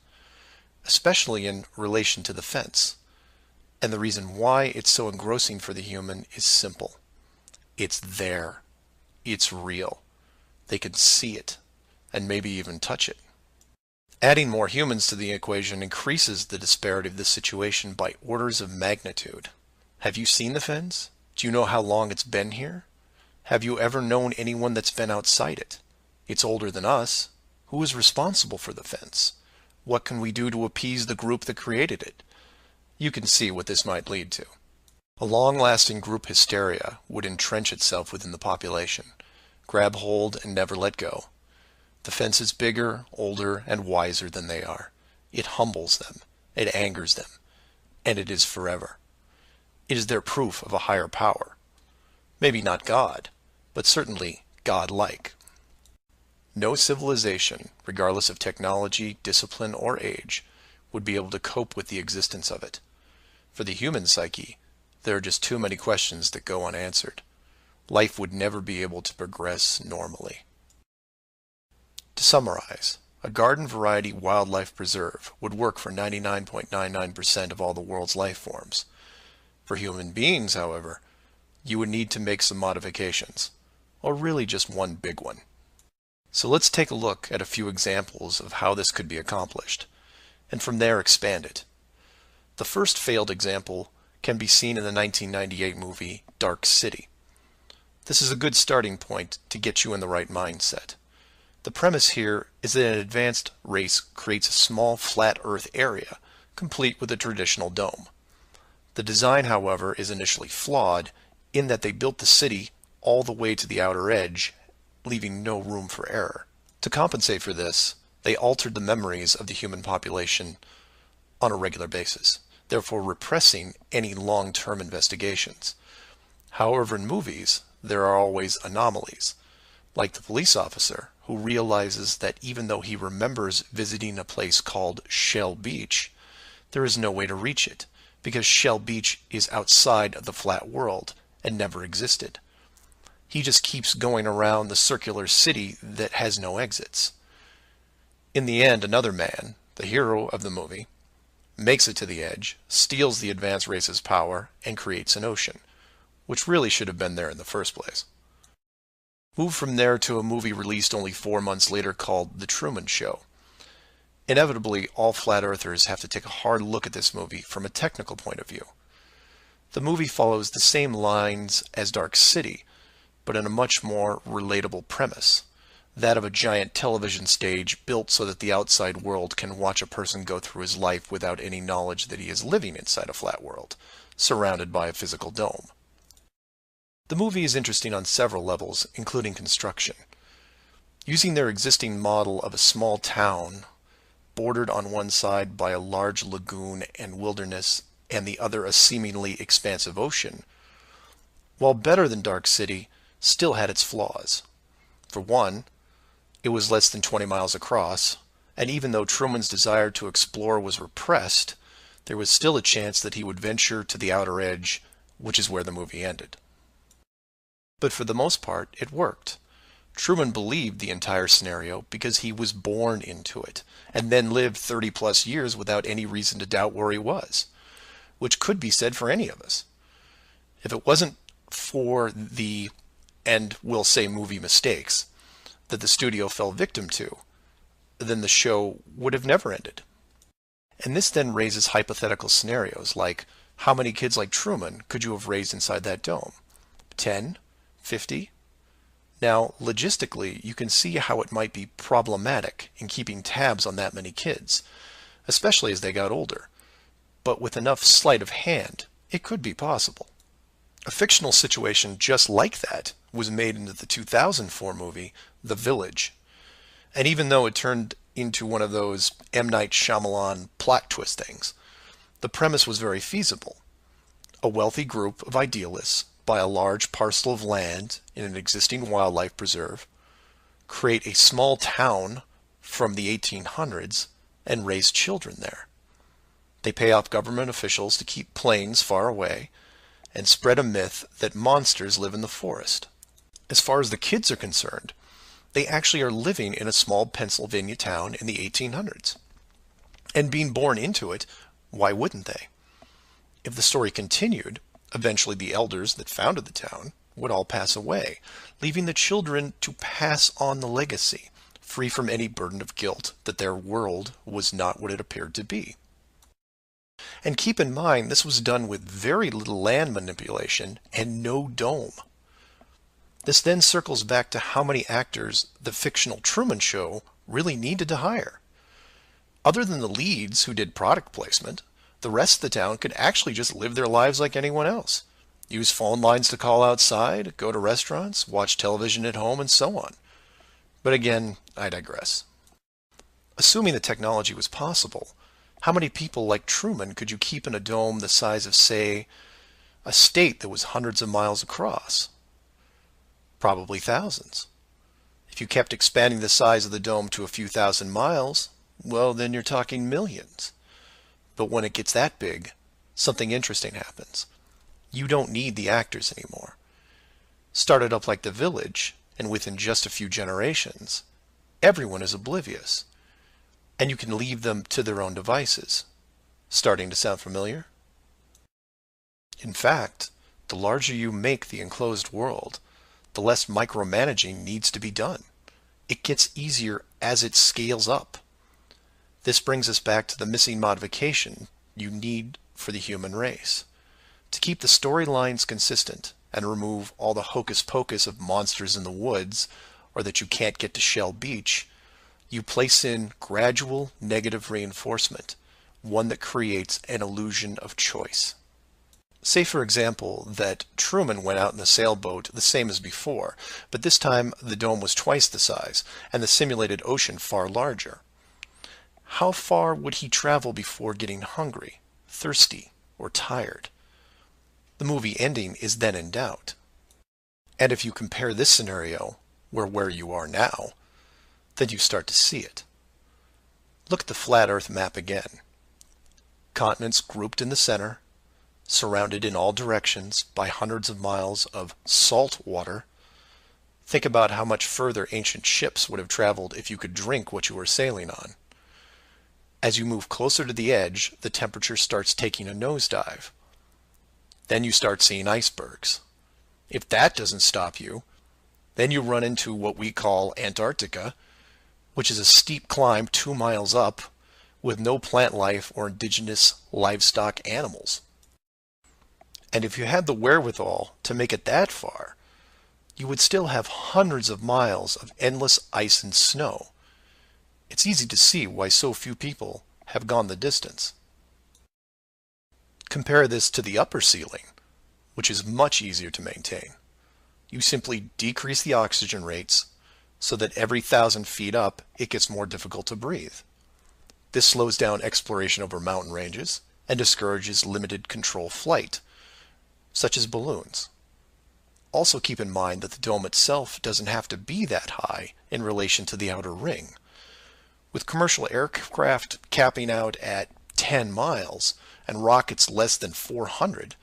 especially in relation to the fence. And the reason why it's so engrossing for the human is simple. It's there. It's real. They can see it, and maybe even touch it. Adding more humans to the equation increases the disparity of the situation by orders of magnitude. Have you seen the fence? Do you know how long it's been here? Have you ever known anyone that's been outside it? It's older than us. Who is responsible for the fence? What can we do to appease the group that created it? You can see what this might lead to. A long-lasting group hysteria would entrench itself within the population, grab hold and never let go. The fence is bigger, older, and wiser than they are. It humbles them, it angers them, and it is forever. It is their proof of a higher power. Maybe not God, but certainly God-like. No civilization, regardless of technology, discipline, or age, would be able to cope with the existence of it. For the human psyche, there are just too many questions that go unanswered. Life would never be able to progress normally. To summarize, a garden variety wildlife preserve would work for 99.99% of all the world's life forms. For human beings, however, you would need to make some modifications, or really just one big one. So let's take a look at a few examples of how this could be accomplished, and from there expand it. The first failed example can be seen in the 1998 movie Dark City. This is a good starting point to get you in the right mindset. The premise here is that an advanced race creates a small flat Earth area, complete with a traditional dome. The design, however, is initially flawed in that they built the city all the way to the outer edge, leaving no room for error. To compensate for this, they altered the memories of the human population on a regular basis, therefore repressing any long-term investigations. However, in movies, there are always anomalies, like the police officer who realizes that even though he remembers visiting a place called Shell Beach, there is no way to reach it, because Shell Beach is outside of the flat world and never existed. He just keeps going around the circular city that has no exits. In the end, another man, the hero of the movie, makes it to the edge, steals the advanced race's power, and creates an ocean, which really should have been there in the first place. Move from there to a movie released only 4 months later called The Truman Show. Inevitably, all flat earthers have to take a hard look at this movie from a technical point of view. The movie follows the same lines as Dark City, but in a much more relatable premise, that of a giant television stage built so that the outside world can watch a person go through his life without any knowledge that he is living inside a flat world, surrounded by a physical dome. The movie is interesting on several levels, including construction. Using their existing model of a small town, bordered on one side by a large lagoon and wilderness, and the other a seemingly expansive ocean, while better than Dark City, still had its flaws. For one, it was less than 20 miles across, and even though Truman's desire to explore was repressed, there was still a chance that he would venture to the outer edge, which is where the movie ended. But for the most part, it worked. Truman believed the entire scenario because he was born into it, and then lived 30-plus years without any reason to doubt where he was, which could be said for any of us. If it wasn't for the, and we'll say movie mistakes, that the studio fell victim to, then the show would have never ended. And this then raises hypothetical scenarios like, how many kids like Truman could you have raised inside that dome? 10? 50? Now, logistically, you can see how it might be problematic in keeping tabs on that many kids, especially as they got older. But with enough sleight of hand, it could be possible. A fictional situation just like that was made into the 2004 movie, The Village. And even though it turned into one of those M. Night Shyamalan plot twist things, the premise was very feasible. A wealthy group of idealists buy a large parcel of land in an existing wildlife preserve, create a small town from the 1800s and raise children there. They pay off government officials to keep planes far away and spread a myth that monsters live in the forest. As far as the kids are concerned, they actually are living in a small Pennsylvania town in the 1800s. And being born into it, why wouldn't they? If the story continued, eventually the elders that founded the town would all pass away, leaving the children to pass on the legacy, free from any burden of guilt that their world was not what it appeared to be. And keep in mind, this was done with very little land manipulation and no dome. This then circles back to how many actors the fictional Truman Show really needed to hire. Other than the leads who did product placement, the rest of the town could actually just live their lives like anyone else. Use phone lines to call outside, go to restaurants, watch television at home, and so on. But again, I digress. Assuming the technology was possible, how many people like Truman could you keep in a dome the size of, say, a state that was hundreds of miles across? Probably thousands. If you kept expanding the size of the dome to a few thousand miles, well, then you're talking millions. But when it gets that big, something interesting happens. You don't need the actors anymore. Started up like The Village, and within just a few generations, everyone is oblivious. And you can leave them to their own devices. Starting to sound familiar? In fact, the larger you make the enclosed world, the less micromanaging needs to be done. It gets easier as it scales up. This brings us back to the missing modification you need for the human race. To keep the storylines consistent and remove all the hocus pocus of monsters in the woods or that you can't get to Shell Beach, you place in gradual negative reinforcement, one that creates an illusion of choice. Say, for example, that Truman went out in the sailboat the same as before, but this time the dome was twice the size and the simulated ocean far larger. How far would he travel before getting hungry, thirsty, or tired? The movie ending is then in doubt. And if you compare this scenario where you are now, then you start to see it. Look at the flat Earth map again. Continents grouped in the center, surrounded in all directions by hundreds of miles of salt water. Think about how much further ancient ships would have traveled if you could drink what you were sailing on. As you move closer to the edge, the temperature starts taking a nosedive. Then you start seeing icebergs. If that doesn't stop you, then you run into what we call Antarctica, which is a steep climb 2 miles up with no plant life or indigenous livestock animals. And if you had the wherewithal to make it that far, you would still have hundreds of miles of endless ice and snow. It's easy to see why so few people have gone the distance. Compare this to the upper ceiling, which is much easier to maintain. You simply decrease the oxygen rates so that every 1,000 feet up it gets more difficult to breathe. This slows down exploration over mountain ranges and discourages limited control flight, such as balloons. Also keep in mind that the dome itself doesn't have to be that high in relation to the outer ring. With commercial aircraft capping out at 10 miles and rockets less than 400,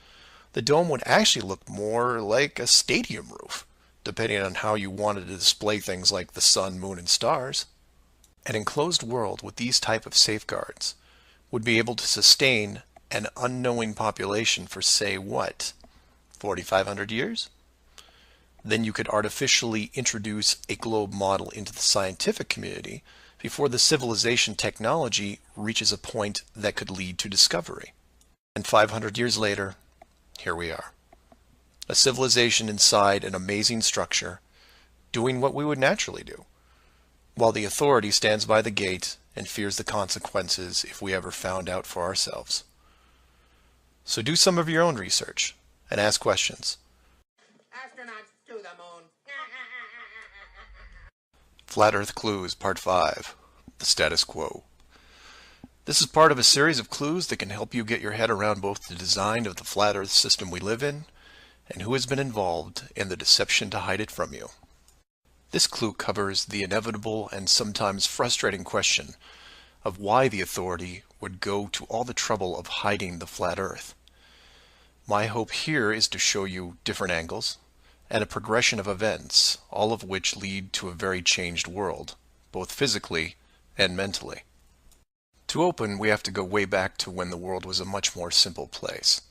the dome would actually look more like a stadium roof, depending on how you wanted to display things like the sun, moon, and stars. An enclosed world with these type of safeguards would be able to sustain an unknowing population for, say, what, 4,500 years? Then you could artificially introduce a globe model into the scientific community before the civilization technology reaches a point that could lead to discovery. And 500 years later, here we are. A civilization inside an amazing structure, doing what we would naturally do, while the authority stands by the gate and fears the consequences if we ever found out for ourselves. So do some of your own research and ask questions. Astronauts to the moon. Flat Earth Clues, Part 5, The Status Quo. This is part of a series of clues that can help you get your head around both the design of the flat Earth system we live in and who has been involved in the deception to hide it from you. This clue covers the inevitable and sometimes frustrating question of why the authority would go to all the trouble of hiding the flat Earth. My hope here is to show you different angles and a progression of events, all of which lead to a very changed world, both physically and mentally. To open, we have to go way back to when the world was a much more simple place.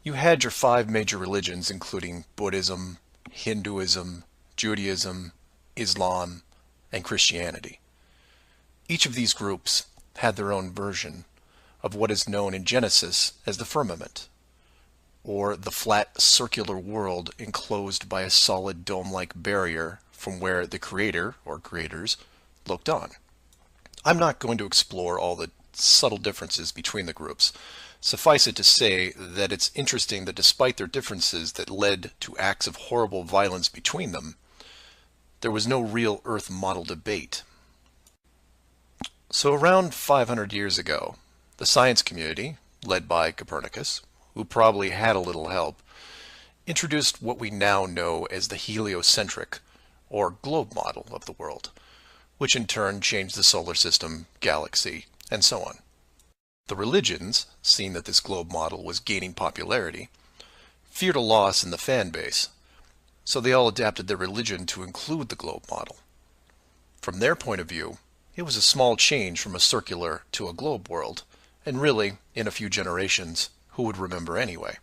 You had your 5 major religions, including Buddhism, Hinduism, Judaism, Islam, and Christianity. Each of these groups had their own version of what is known in Genesis as the firmament, or the flat circular world enclosed by a solid dome-like barrier from where the creator, or creators, looked on. I'm not going to explore all the subtle differences between the groups. Suffice it to say that it's interesting that despite their differences that led to acts of horrible violence between them, there was no real Earth model debate. So around 500 years ago, the science community, led by Copernicus, who probably had a little help, introduced what we now know as the heliocentric, or globe model of the world, which in turn changed the solar system, galaxy, and so on. The religions, seeing that this globe model was gaining popularity, feared a loss in the fan base, so they all adapted their religion to include the globe model. From their point of view, it was a small change from a circular to a globe world, and really, in a few generations, who would remember anyway?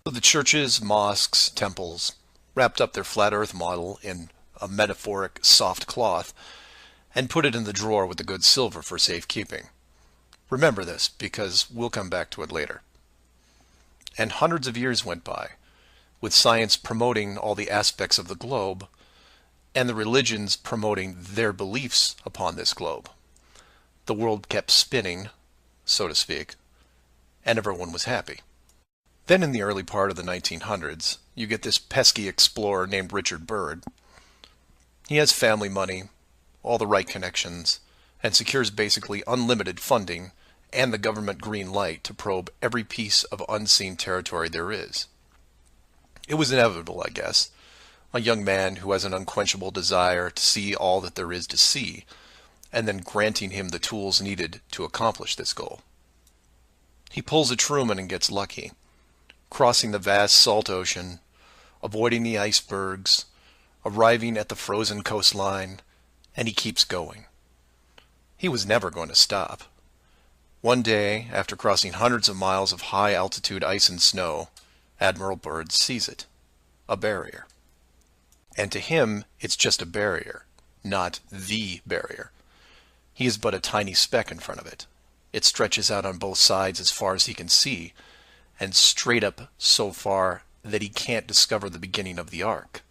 So the churches, mosques, temples wrapped up their flat earth model in a metaphoric soft cloth and put it in the drawer with the good silver for safekeeping. Remember this, because we'll come back to it later. And hundreds of years went by, with science promoting all the aspects of the globe, and the religions promoting their beliefs upon this globe. The world kept spinning, so to speak, and everyone was happy. Then in the early part of the 1900s, you get this pesky explorer named Richard Byrd. He has family money, all the right connections, and secures basically unlimited funding and the government green light to probe every piece of unseen territory there is. It was inevitable, I guess. A young man who has an unquenchable desire to see all that there is to see, and then granting him the tools needed to accomplish this goal. He pulls a Truman and gets lucky, crossing the vast salt ocean, avoiding the icebergs, arriving at the frozen coastline, and he keeps going. He was never going to stop. One day, after crossing hundreds of miles of high-altitude ice and snow, Admiral Byrd sees it, a barrier. And to him, it's just a barrier, not the barrier. He is but a tiny speck in front of it. It stretches out on both sides as far as he can see, and straight up so far that he can't discover the beginning of the arc.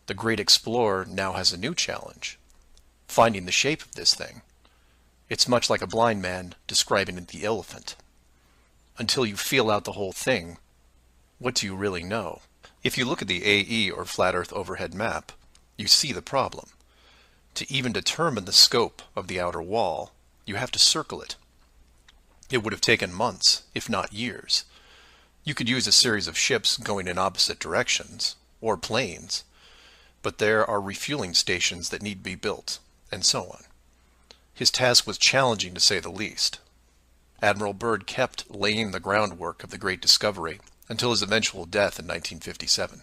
The great explorer now has a new challenge, finding the shape of this thing. It's much like a blind man describing the elephant. Until you feel out the whole thing, what do you really know? If you look at the AE, or Flat Earth Overhead Map, you see the problem. To even determine the scope of the outer wall, you have to circle it. It would have taken months, if not years. You could use a series of ships going in opposite directions, or planes, but there are refueling stations that need to be built, and so on. His task was challenging to say the least. Admiral Byrd kept laying the groundwork of the great discovery until his eventual death in 1957.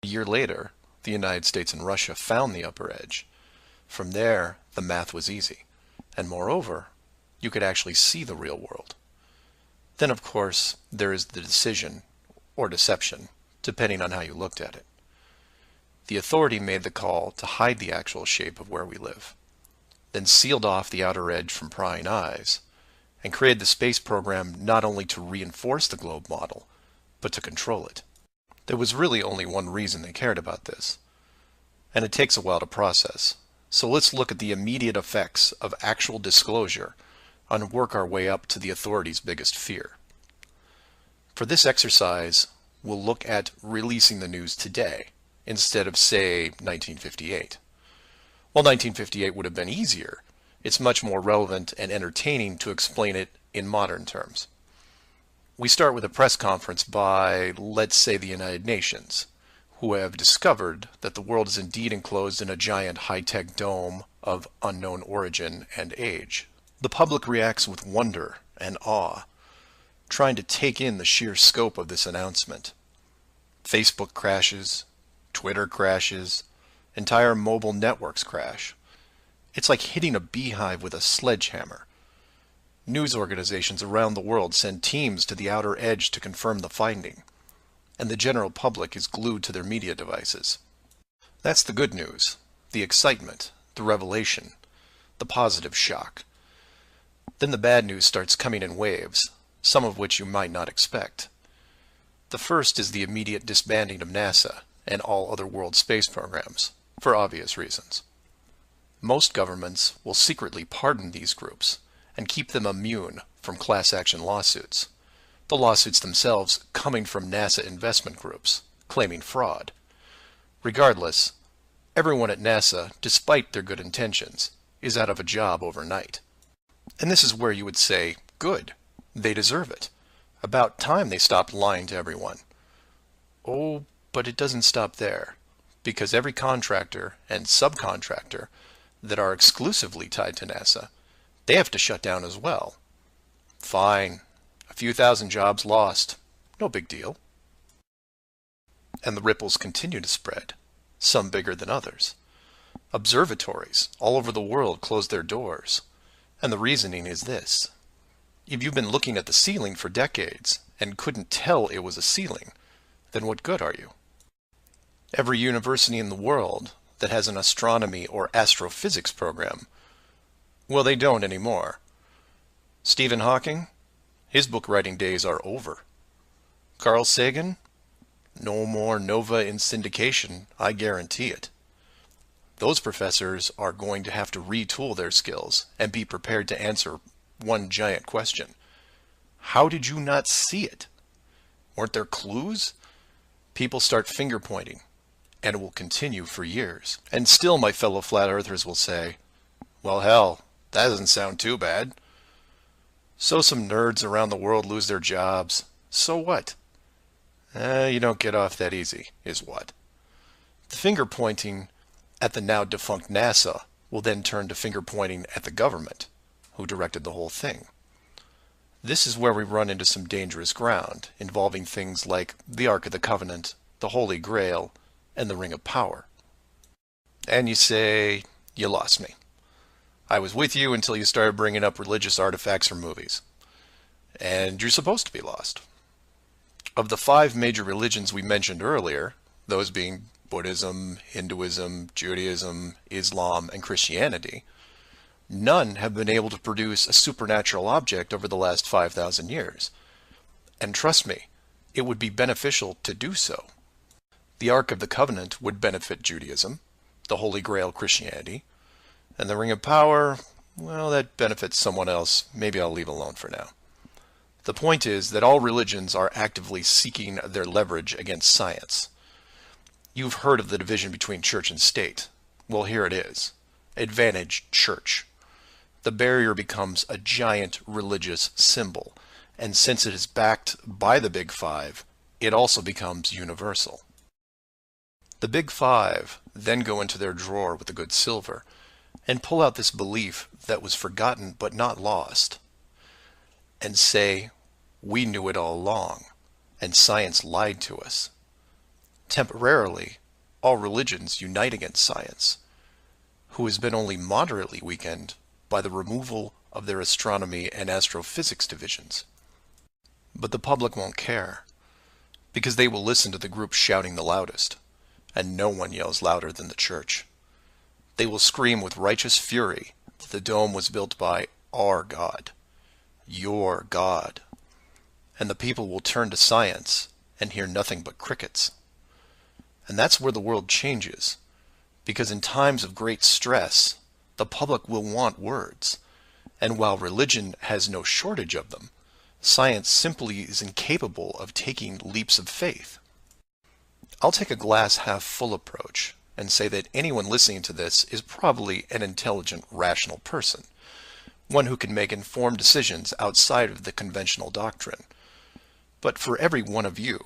A year later, the United States and Russia found the upper edge. From there, the math was easy, and moreover, you could actually see the real world. Then, of course, there is the decision, or deception, depending on how you looked at it. The authority made the call to hide the actual shape of where we live, then sealed off the outer edge from prying eyes, and created the space program not only to reinforce the globe model, but to control it. There was really only one reason they cared about this, and it takes a while to process. So let's look at the immediate effects of actual disclosure and work our way up to the authorities' biggest fear. For this exercise, we'll look at releasing the news today, instead of, say, 1958. While 1958 would have been easier, it's much more relevant and entertaining to explain it in modern terms. We start with a press conference by, let's say, the United Nations, who have discovered that the world is indeed enclosed in a giant high-tech dome of unknown origin and age. The public reacts with wonder and awe, trying to take in the sheer scope of this announcement. Facebook crashes, Twitter crashes, entire mobile networks crash. It's like hitting a beehive with a sledgehammer. News organizations around the world send teams to the outer edge to confirm the finding, and the general public is glued to their media devices. That's the good news, the excitement, the revelation, the positive shock. Then the bad news starts coming in waves, some of which you might not expect. The first is the immediate disbanding of NASA and all other world space programs, for obvious reasons. Most governments will secretly pardon these groups and keep them immune from class action lawsuits, the lawsuits themselves coming from NASA investment groups, claiming fraud. Regardless, everyone at NASA, despite their good intentions, is out of a job overnight. And this is where you would say, good, they deserve it. About time they stopped lying to everyone. Oh, but it doesn't stop there, because every contractor and subcontractor that are exclusively tied to NASA, they have to shut down as well. Fine, a few thousand jobs lost, no big deal. And the ripples continue to spread, some bigger than others. Observatories all over the world close their doors, and the reasoning is this. If you've been looking at the ceiling for decades and couldn't tell it was a ceiling, then what good are you? Every university in the world that has an astronomy or astrophysics program, well, they don't anymore. Stephen Hawking, his book writing days are over. Carl Sagan, no more nova in syndication, I guarantee it. Those professors are going to have to retool their skills and be prepared to answer one giant question. How did you not see it? Weren't there clues? People start finger pointing, and it will continue for years. And still my fellow flat earthers will say, well, hell, that doesn't sound too bad. So some nerds around the world lose their jobs. So what? You don't get off that easy, is what. The finger pointing at the now defunct NASA will then turn to finger pointing at the government, who directed the whole thing. This is where we run into some dangerous ground, involving things like the Ark of the Covenant, the Holy Grail, and the Ring of Power. And you say, you lost me. I was with you until you started bringing up religious artifacts or movies. And you're supposed to be lost. Of the 5 major religions we mentioned earlier, those being Buddhism, Hinduism, Judaism, Islam, and Christianity, none have been able to produce a supernatural object over the last 5,000 years. And trust me, it would be beneficial to do so. The Ark of the Covenant would benefit Judaism, the Holy Grail Christianity, and the Ring of Power, well, that benefits someone else. Maybe I'll leave alone for now. The point is that all religions are actively seeking their leverage against science. You've heard of the division between church and state. Well, here it is. Advantage church. The barrier becomes a giant religious symbol, and since it is backed by the Big Five, it also becomes universal. The Big Five then go into their drawer with the good silver and pull out this belief that was forgotten but not lost, and say, we knew it all along, and science lied to us. Temporarily, all religions unite against science, who has been only moderately weakened by the removal of their astronomy and astrophysics divisions. But the public won't care, because they will listen to the group shouting the loudest, and no one yells louder than the church. They will scream with righteous fury that the dome was built by our God, your God, and the people will turn to science and hear nothing but crickets. And that's where the world changes, because in times of great stress, the public will want words, and while religion has no shortage of them, science simply is incapable of taking leaps of faith. I'll take a glass half full approach and say that anyone listening to this is probably an intelligent, rational person, one who can make informed decisions outside of the conventional doctrine. But for every one of you,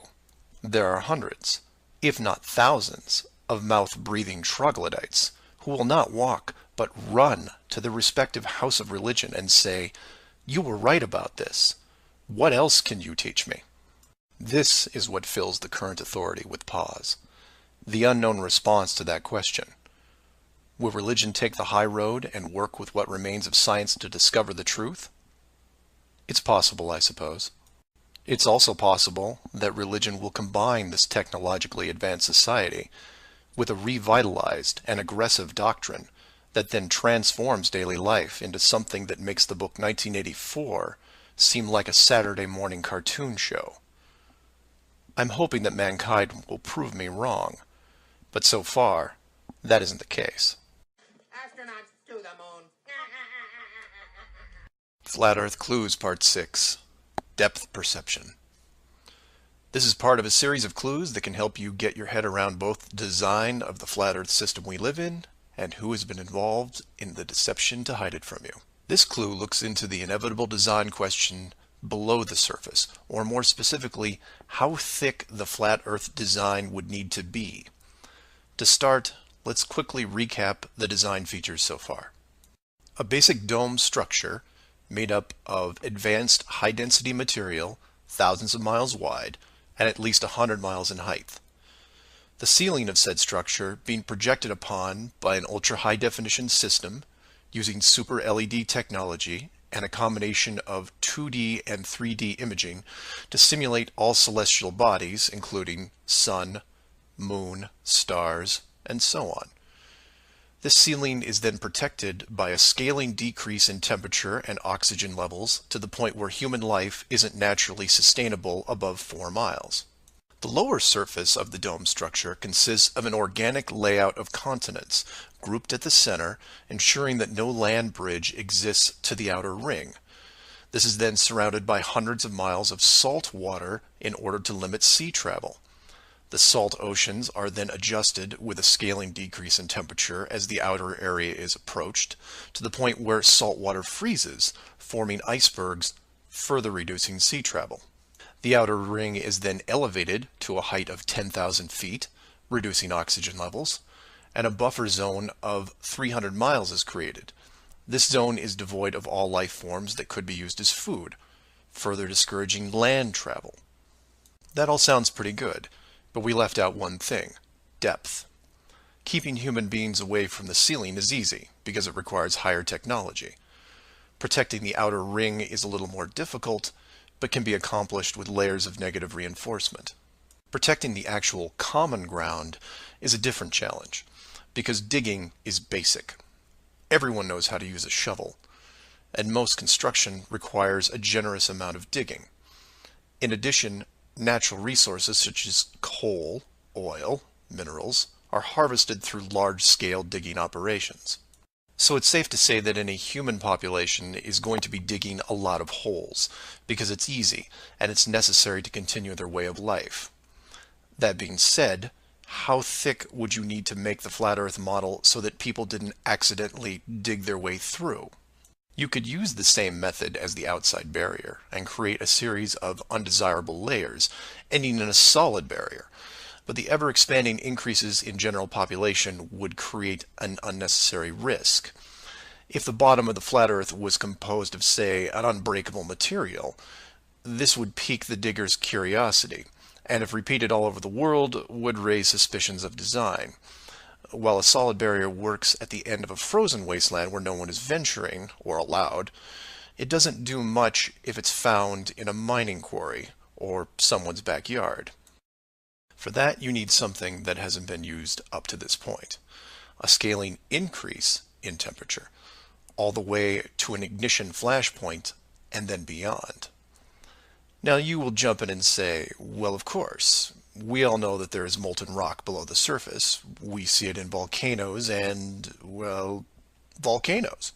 there are hundreds, if not thousands, of mouth-breathing troglodytes who will not walk but run to their respective house of religion and say, "You were right about this. What else can you teach me?" This is what fills the current authority with pause. The unknown response to that question. Will religion take the high road and work with what remains of science to discover the truth? It's possible, I suppose. It's also possible that religion will combine this technologically advanced society with a revitalized and aggressive doctrine that then transforms daily life into something that makes the book 1984 seem like a Saturday morning cartoon show. I'm hoping that mankind will prove me wrong, but so far, that isn't the case. Astronauts to the moon. Flat Earth Clues Part 6. Depth Perception. This is part of a series of clues that can help you get your head around both the design of the flat Earth system we live in and who has been involved in the deception to hide it from you. This clue looks into the inevitable design question below the surface, or more specifically, how thick the flat Earth design would need to be. To start, let's quickly recap the design features so far. A basic dome structure made up of advanced high-density material, thousands of miles wide, and at least 100 miles in height. The ceiling of said structure being projected upon by an ultra-high-definition system using super LED technology and a combination of 2D and 3D imaging to simulate all celestial bodies, including sun, moon, stars, and so on. This ceiling is then protected by a scaling decrease in temperature and oxygen levels to the point where human life isn't naturally sustainable above 4 miles. The lower surface of the dome structure consists of an organic layout of continents, grouped at the center, ensuring that no land bridge exists to the outer ring. This is then surrounded by hundreds of miles of salt water in order to limit sea travel. The salt oceans are then adjusted with a scaling decrease in temperature as the outer area is approached, to the point where salt water freezes, forming icebergs, further reducing sea travel. The outer ring is then elevated to a height of 10,000 feet, reducing oxygen levels, and a buffer zone of 300 miles is created. This zone is devoid of all life forms that could be used as food, further discouraging land travel. That all sounds pretty good, but we left out one thing: depth. Keeping human beings away from the ceiling is easy, because it requires higher technology. Protecting the outer ring is a little more difficult, but can be accomplished with layers of negative reinforcement. Protecting the actual common ground is a different challenge, because digging is basic. Everyone knows how to use a shovel, and most construction requires a generous amount of digging. In addition, natural resources such as coal, oil, minerals are harvested through large-scale digging operations. So it's safe to say that any human population is going to be digging a lot of holes, because it's easy and it's necessary to continue their way of life. That being said, how thick would you need to make the flat Earth model so that people didn't accidentally dig their way through? You could use the same method as the outside barrier and create a series of undesirable layers, ending in a solid barrier. But the ever-expanding increases in general population would create an unnecessary risk. If the bottom of the flat Earth was composed of, say, an unbreakable material, this would pique the digger's curiosity, and if repeated all over the world, would raise suspicions of design. While a solid barrier works at the end of a frozen wasteland where no one is venturing, or allowed, it doesn't do much if it's found in a mining quarry or someone's backyard. For that, you need something that hasn't been used up to this point: a scaling increase in temperature, all the way to an ignition flashpoint and then beyond. Now you will jump in and say, well, of course, we all know that there is molten rock below the surface. We see it in volcanoes and, well, volcanoes.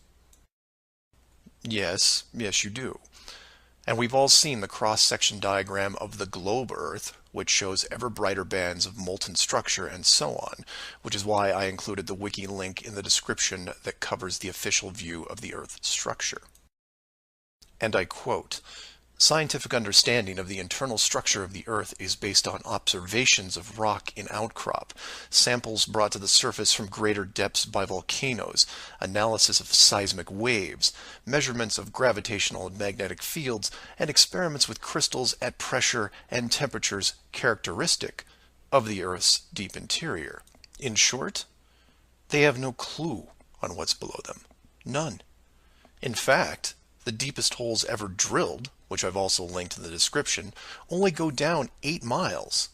Yes, you do. And we've all seen the cross-section diagram of the globe Earth, which shows ever brighter bands of molten structure and so on, which is why I included the wiki link in the description that covers the official view of the Earth's structure. And I quote, Scientific understanding of the internal structure of the Earth is based on observations of rock in outcrop, samples brought to the surface from greater depths by volcanoes, analysis of seismic waves, measurements of gravitational and magnetic fields, and experiments with crystals at pressure and temperatures characteristic of the Earth's deep interior. In short, they have no clue on what's below them. None. In fact, the deepest holes ever drilled, which I've also linked in the description, only go down 8 miles.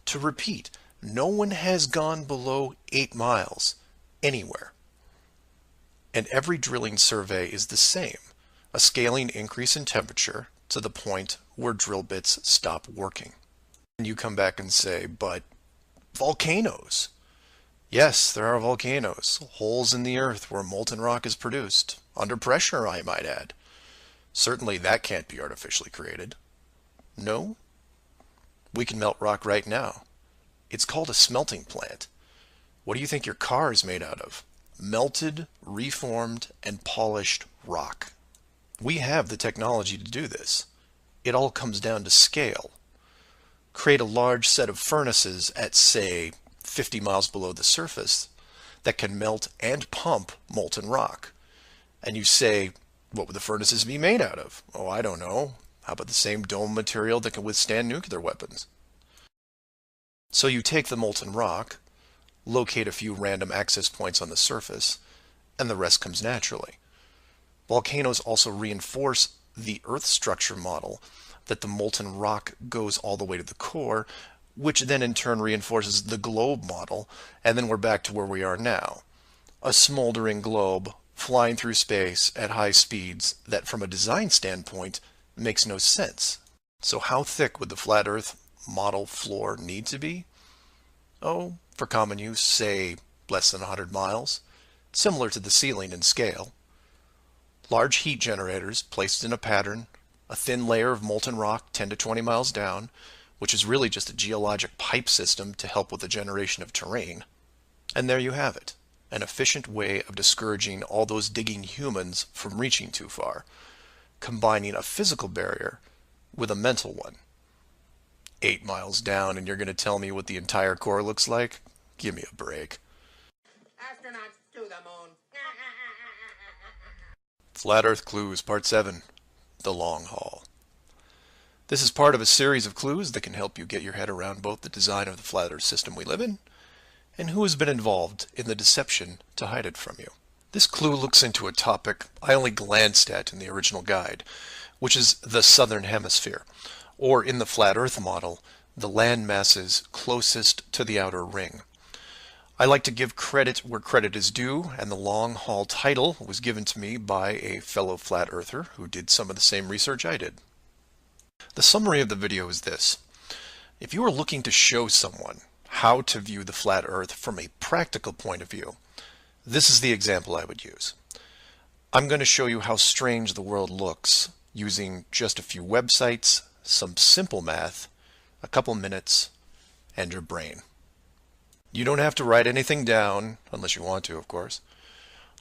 To repeat, no one has gone below 8 miles anywhere. And every drilling survey is the same, a scaling increase in temperature to the point where drill bits stop working. And you come back and say, but volcanoes. Yes, there are volcanoes, holes in the earth where molten rock is produced, under pressure, I might add. Certainly that can't be artificially created. No? We can melt rock right now. It's called a smelting plant. What do you think your car is made out of? Melted, reformed, and polished rock. We have the technology to do this. It all comes down to scale. Create a large set of furnaces at, say, 50 miles below the surface that can melt and pump molten rock. And you say, what would the furnaces be made out of? Oh, I don't know. How about the same dome material that can withstand nuclear weapons? So you take the molten rock, locate a few random access points on the surface, and the rest comes naturally. Volcanoes also reinforce the Earth structure model that the molten rock goes all the way to the core, which then in turn reinforces the globe model, and then we're back to where we are now. A smoldering globe flying through space at high speeds that from a design standpoint makes no sense. So how thick would the flat Earth model floor need to be? Oh, for common use, say less than 100 miles, similar to the ceiling in scale. Large heat generators placed in a pattern, a thin layer of molten rock 10 to 20 miles down, which is really just a geologic pipe system to help with the generation of terrain. And there you have it. An efficient way of discouraging all those digging humans from reaching too far, combining a physical barrier with a mental one. 8 miles down and you're going to tell me what the entire core looks like? Give me a break. Astronauts to the moon. Flat Earth Clues Part 7, The Long Haul. This is part of a series of clues that can help you get your head around both the design of the flat Earth system we live in and who has been involved in the deception to hide it from you. This clue looks into a topic I only glanced at in the original guide, which is the southern hemisphere, or in the flat Earth model, the land masses closest to the outer ring. I like to give credit where credit is due, and the long haul title was given to me by a fellow flat earther who did some of the same research I did. The summary of the video is this. If you are looking to show someone how to view the flat Earth from a practical point of view, this is the example I would use. I'm going to show you how strange the world looks using just a few websites, some simple math, a couple minutes, and your brain. You don't have to write anything down, unless you want to, of course.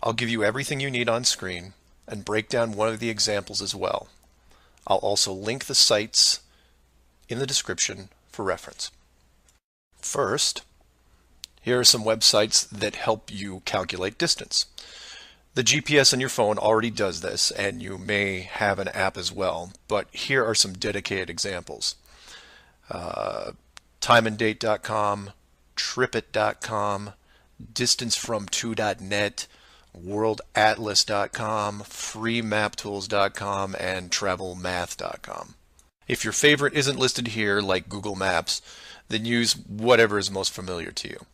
I'll give you everything you need on screen and break down one of the examples as well. I'll also link the sites in the description for reference. First, here are some websites that help you calculate distance. The GPS on your phone already does this, and you may have an app as well, but here are some dedicated examples. Timeanddate.com, tripit.com, distancefrom2.net, worldatlas.com, freemaptools.com, and travelmath.com. If your favorite isn't listed here, like Google Maps, then use whatever is most familiar to you.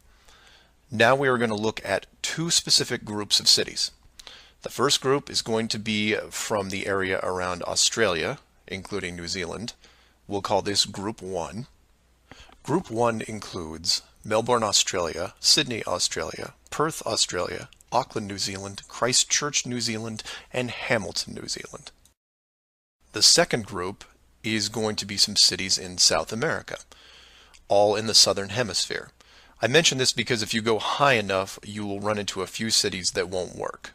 Now we are going to look at two specific groups of cities. The first group is going to be from the area around Australia, including New Zealand. We'll call this Group 1. Group 1 includes Melbourne, Australia, Sydney, Australia, Perth, Australia, Auckland, New Zealand, Christchurch, New Zealand, and Hamilton, New Zealand. The second group is going to be some cities in South America, all in the southern hemisphere. I mention this because if you go high enough, you will run into a few cities that won't work.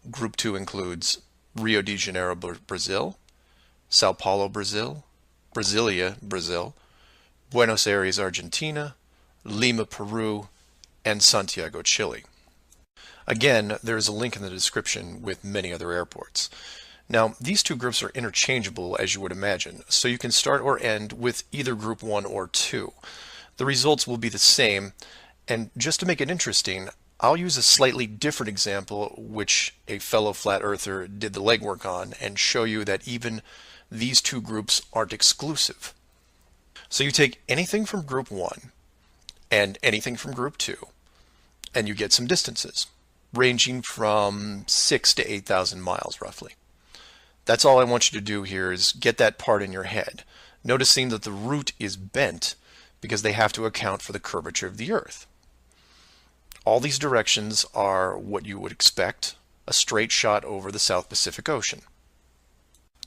Group 2 includes Rio de Janeiro, Brazil, Sao Paulo, Brazil, Brasilia, Brazil, Buenos Aires, Argentina, Lima, Peru, and Santiago, Chile. Again, there is a link in the description with many other airports. Now, these two groups are interchangeable, as you would imagine, so you can start or end with either group 1 or 2. The results will be the same, and just to make it interesting, I'll use a slightly different example which a fellow flat earther did the legwork on and show you that even these two groups aren't exclusive. So you take anything from group 1 and anything from group 2 and you get some distances ranging from 6 to 8,000 miles roughly. That's all I want you to do here is get that part in your head, noticing that the route is bent because they have to account for the curvature of the Earth. All these directions are what you would expect, a straight shot over the South Pacific Ocean.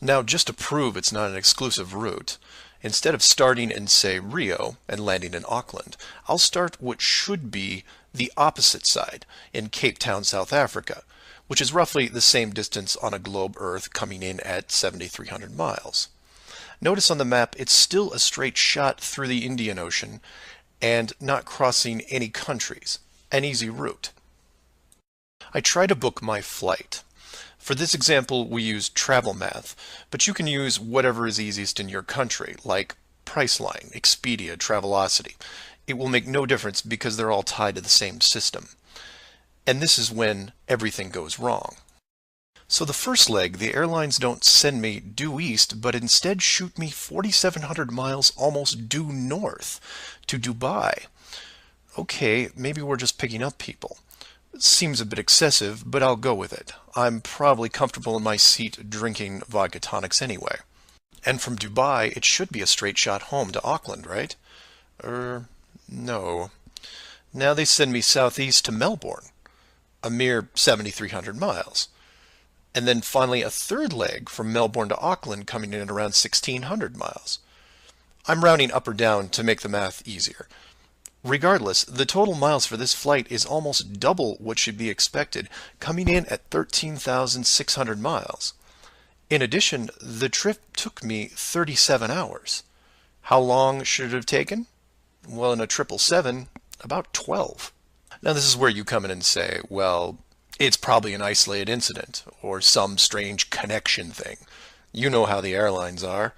Now, just to prove it's not an exclusive route, instead of starting in, say, Rio and landing in Auckland, I'll start what should be the opposite side, in Cape Town, South Africa, which is roughly the same distance on a globe Earth coming in at 7,300 miles. Notice on the map it's still a straight shot through the Indian Ocean and not crossing any countries. An easy route. I try to book my flight. For this example, we use Travel Math, but you can use whatever is easiest in your country, like Priceline, Expedia, Travelocity. It will make no difference because they're all tied to the same system. And this is when everything goes wrong. So the first leg, the airlines don't send me due east, but instead shoot me 4,700 miles almost due north to Dubai. Okay, maybe we're just picking up people. It seems a bit excessive, but I'll go with it. I'm probably comfortable in my seat drinking vodka tonics anyway. And from Dubai, it should be a straight shot home to Auckland, right? No. Now they send me southeast to Melbourne, a mere 7,300 miles. And then finally a third leg from Melbourne to Auckland coming in at around 1,600 miles. I'm rounding up or down to make the math easier. Regardless, the total miles for this flight is almost double what should be expected, coming in at 13,600 miles. In addition, the trip took me 37 hours. How long should it have taken? Well, in a 777, about 12. Now this is where you come in and say, well, it's probably an isolated incident, or some strange connection thing. You know how the airlines are.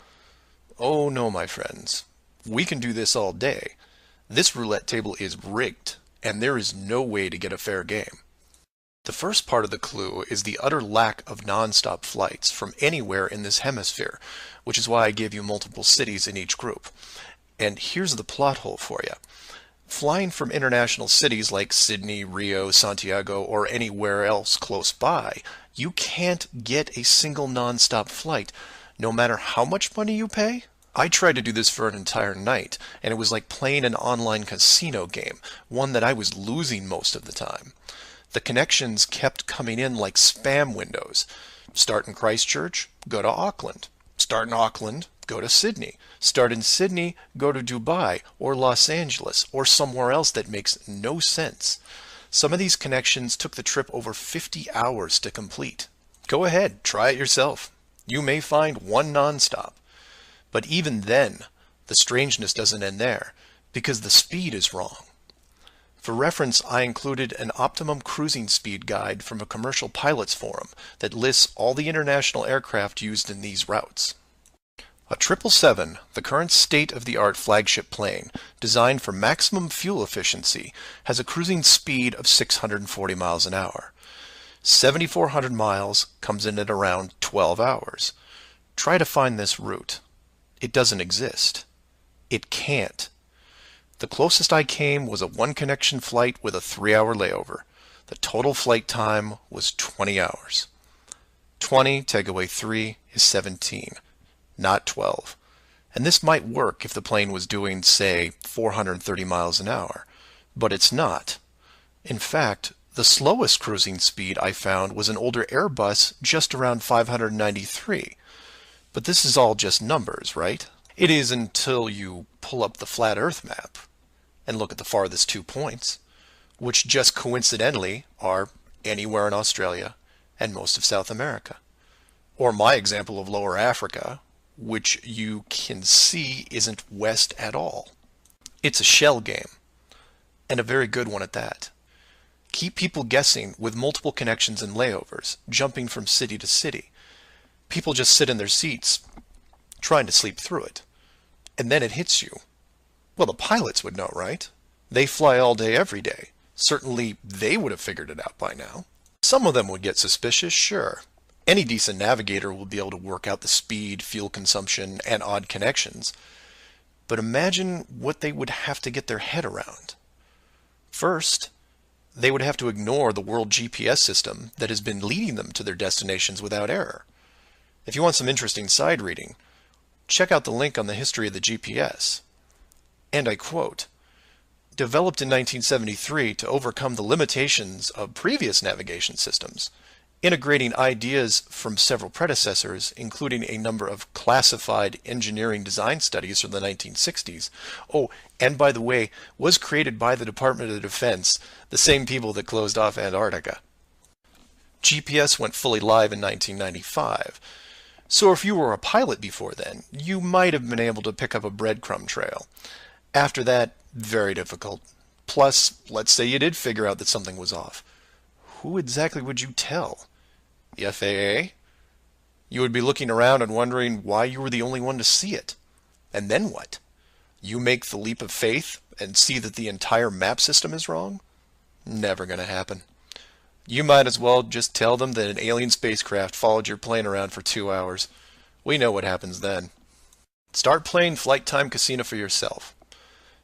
Oh no, my friends. We can do this all day. This roulette table is rigged, and there is no way to get a fair game. The first part of the clue is the utter lack of non-stop flights from anywhere in this hemisphere, which is why I gave you multiple cities in each group. And here's the plot hole for you. Flying from international cities like Sydney, Rio, Santiago, or anywhere else close by, you can't get a single non-stop flight, no matter how much money you pay. I tried to do this for an entire night, and it was like playing an online casino game, one that I was losing most of the time. The connections kept coming in like spam windows. Start in Christchurch, go to Auckland. Start in Auckland, go to Sydney. Start in Sydney, go to Dubai, or Los Angeles, or somewhere else that makes no sense. Some of these connections took the trip over 50 hours to complete. Go ahead, try it yourself. You may find one nonstop. But even then, the strangeness doesn't end there, because the speed is wrong. For reference, I included an optimum cruising speed guide from a commercial pilots forum that lists all the international aircraft used in these routes. A 777, the current state-of-the-art flagship plane, designed for maximum fuel efficiency, has a cruising speed of 640 miles an hour. 7,400 miles comes in at around 12 hours. Try to find this route. It doesn't exist. It can't. The closest I came was a one-connection flight with a 3-hour layover. The total flight time was 20 hours. 20 take away 3 is 17, not 12. And this might work if the plane was doing, say, 430 miles an hour. But it's not. In fact, the slowest cruising speed I found was an older Airbus just around 593. But this is all just numbers, right? It is until you pull up the flat Earth map and look at the farthest 2 points, which just coincidentally are anywhere in Australia and most of South America. Or my example of Lower Africa, which you can see isn't west at all. It's a shell game, and a very good one at that. Keep people guessing with multiple connections and layovers, jumping from city to city. People just sit in their seats, trying to sleep through it. And then it hits you. Well, the pilots would know, right? They fly all day, every day. Certainly, they would have figured it out by now. Some of them would get suspicious, sure. Any decent navigator will be able to work out the speed, fuel consumption, and odd connections. But imagine what they would have to get their head around. First, they would have to ignore the world GPS system that has been leading them to their destinations without error. If you want some interesting side reading, check out the link on the history of the GPS. And I quote, "Developed in 1973 to overcome the limitations of previous navigation systems, integrating ideas from several predecessors, including a number of classified engineering design studies from the 1960s. Oh, and by the way, was created by the Department of Defense, the same people that closed off Antarctica. GPS went fully live in 1995. So if you were a pilot before then, you might have been able to pick up a breadcrumb trail. After that, very difficult. Plus, let's say you did figure out that something was off. Who exactly would you tell? The FAA? You would be looking around and wondering why you were the only one to see it. And then what? You make the leap of faith and see that the entire map system is wrong? Never gonna happen. You might as well just tell them that an alien spacecraft followed your plane around for 2 hours. We know what happens then. Start playing Flight Time Casino for yourself.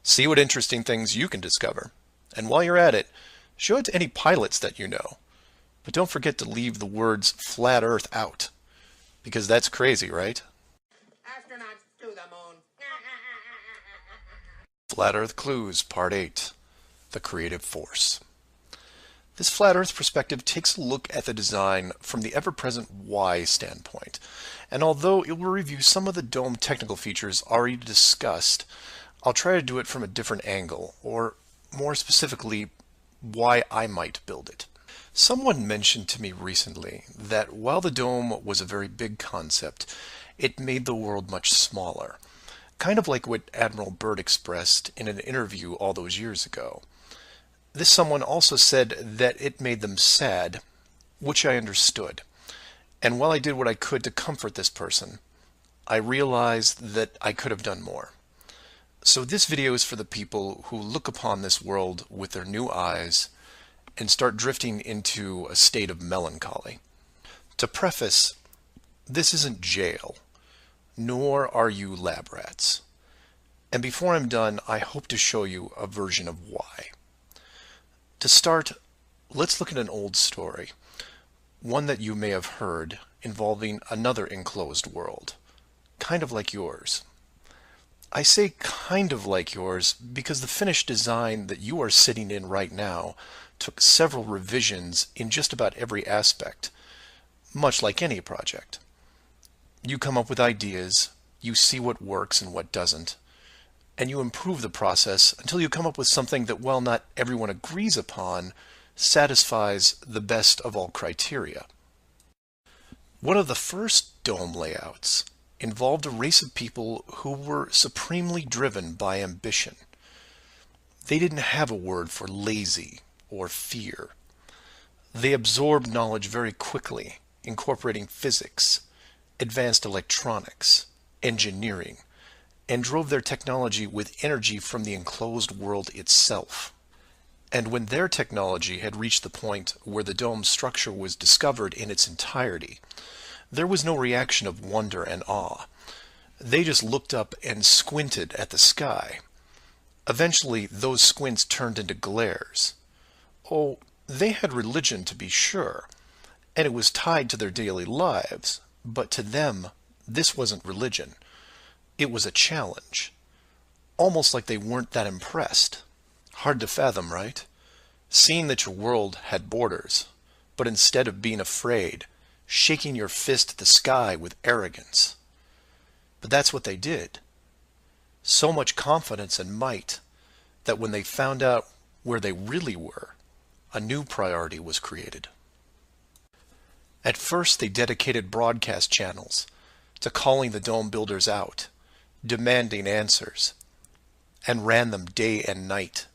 See what interesting things you can discover. And while you're at it, show it to any pilots that you know. But don't forget to leave the words flat Earth out. Because that's crazy, right? Astronauts to the moon. Flat Earth Clues, Part 8. The Creative Force. This flat Earth perspective takes a look at the design from the ever-present why standpoint. And although it will review some of the dome technical features already discussed, I'll try to do it from a different angle, or more specifically, why I might build it. Someone mentioned to me recently that while the dome was a very big concept, it made the world much smaller. Kind of like what Admiral Byrd expressed in an interview all those years ago. This someone also said that it made them sad, which I understood. And while I did what I could to comfort this person, I realized that I could have done more. So this video is for the people who look upon this world with their new eyes and start drifting into a state of melancholy. To preface, this isn't jail, nor are you lab rats. And before I'm done, I hope to show you a version of why. To start, let's look at an old story, one that you may have heard, involving another enclosed world, kind of like yours. I say kind of like yours because the finished design that you are sitting in right now took several revisions in just about every aspect, much like any project. You come up with ideas, you see what works and what doesn't, and you improve the process until you come up with something that, while not everyone agrees upon, satisfies the best of all criteria. One of the first dome layouts involved a race of people who were supremely driven by ambition. They didn't have a word for lazy or fear. They absorbed knowledge very quickly, incorporating physics, advanced electronics, engineering, and drove their technology with energy from the enclosed world itself. And when their technology had reached the point where the dome's structure was discovered in its entirety, there was no reaction of wonder and awe. They just looked up and squinted at the sky. Eventually, those squints turned into glares. Oh, they had religion, to be sure, and it was tied to their daily lives, but to them, this wasn't religion. It was a challenge. Almost like they weren't that impressed. Hard to fathom, right? Seeing that your world had borders, but instead of being afraid, shaking your fist at the sky with arrogance. But that's what they did. So much confidence and might that when they found out where they really were, a new priority was created. At first, they dedicated broadcast channels to calling the dome builders out, demanding answers, and ran them day and night.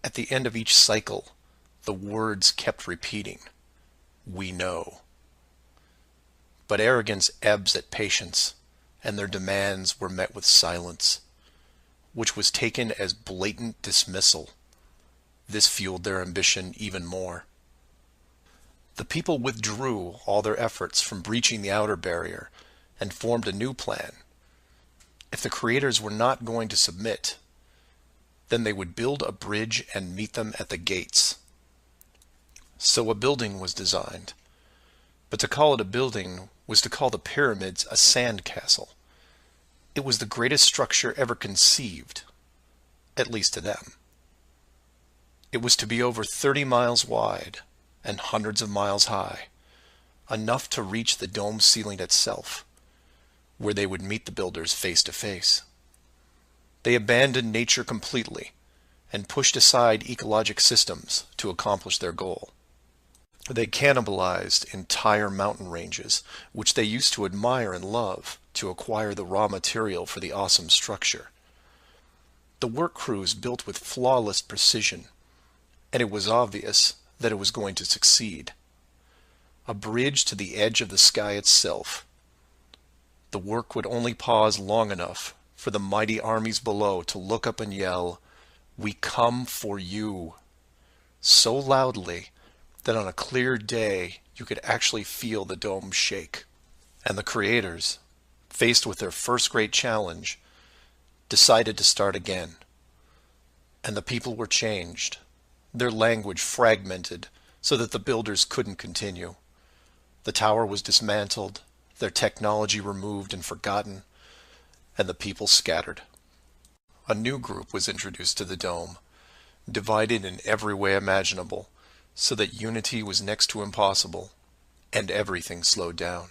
At the end of each cycle, the words kept repeating, "We know." But arrogance ebbs at patience, and their demands were met with silence, which was taken as blatant dismissal. This fueled their ambition even more. The people withdrew all their efforts from breaching the outer barrier and formed a new plan. If the creators were not going to submit, then they would build a bridge and meet them at the gates. So a building was designed. But to call it a building was to call the pyramids a sand castle. It was the greatest structure ever conceived, at least to them. It was to be over 30 miles wide and hundreds of miles high, enough to reach the dome ceiling itself, where they would meet the builders face to face. They abandoned nature completely and pushed aside ecologic systems to accomplish their goal. They cannibalized entire mountain ranges, which they used to admire and love, to acquire the raw material for the awesome structure. The work crews built with flawless precision, and it was obvious that it was going to succeed. A bridge to the edge of the sky itself. The work would only pause long enough for the mighty armies below to look up and yell, "We come for you," so loudly that on a clear day you could actually feel the dome shake. And the creators, faced with their first great challenge, decided to start again. And the people were changed, their language fragmented so that the builders couldn't continue. The tower was dismantled, their technology removed and forgotten, and the people scattered. A new group was introduced to the dome, divided in every way imaginable, so that unity was next to impossible, and everything slowed down.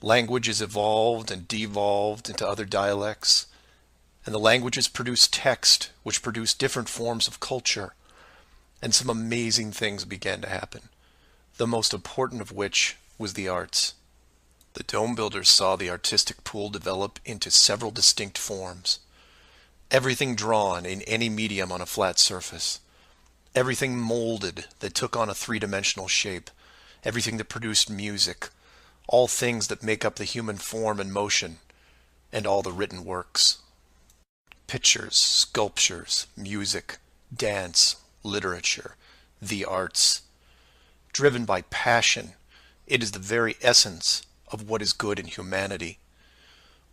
Languages evolved and devolved into other dialects, and the languages produced text, which produced different forms of culture, and some amazing things began to happen, the most important of which was the arts. The dome builders saw the artistic pool develop into several distinct forms. Everything drawn in any medium on a flat surface. Everything molded that took on a three-dimensional shape. Everything that produced music. All things that make up the human form and motion. And all the written works. Pictures, sculptures, music, dance, literature, the arts. Driven by passion, it is the very essence of what is good in humanity.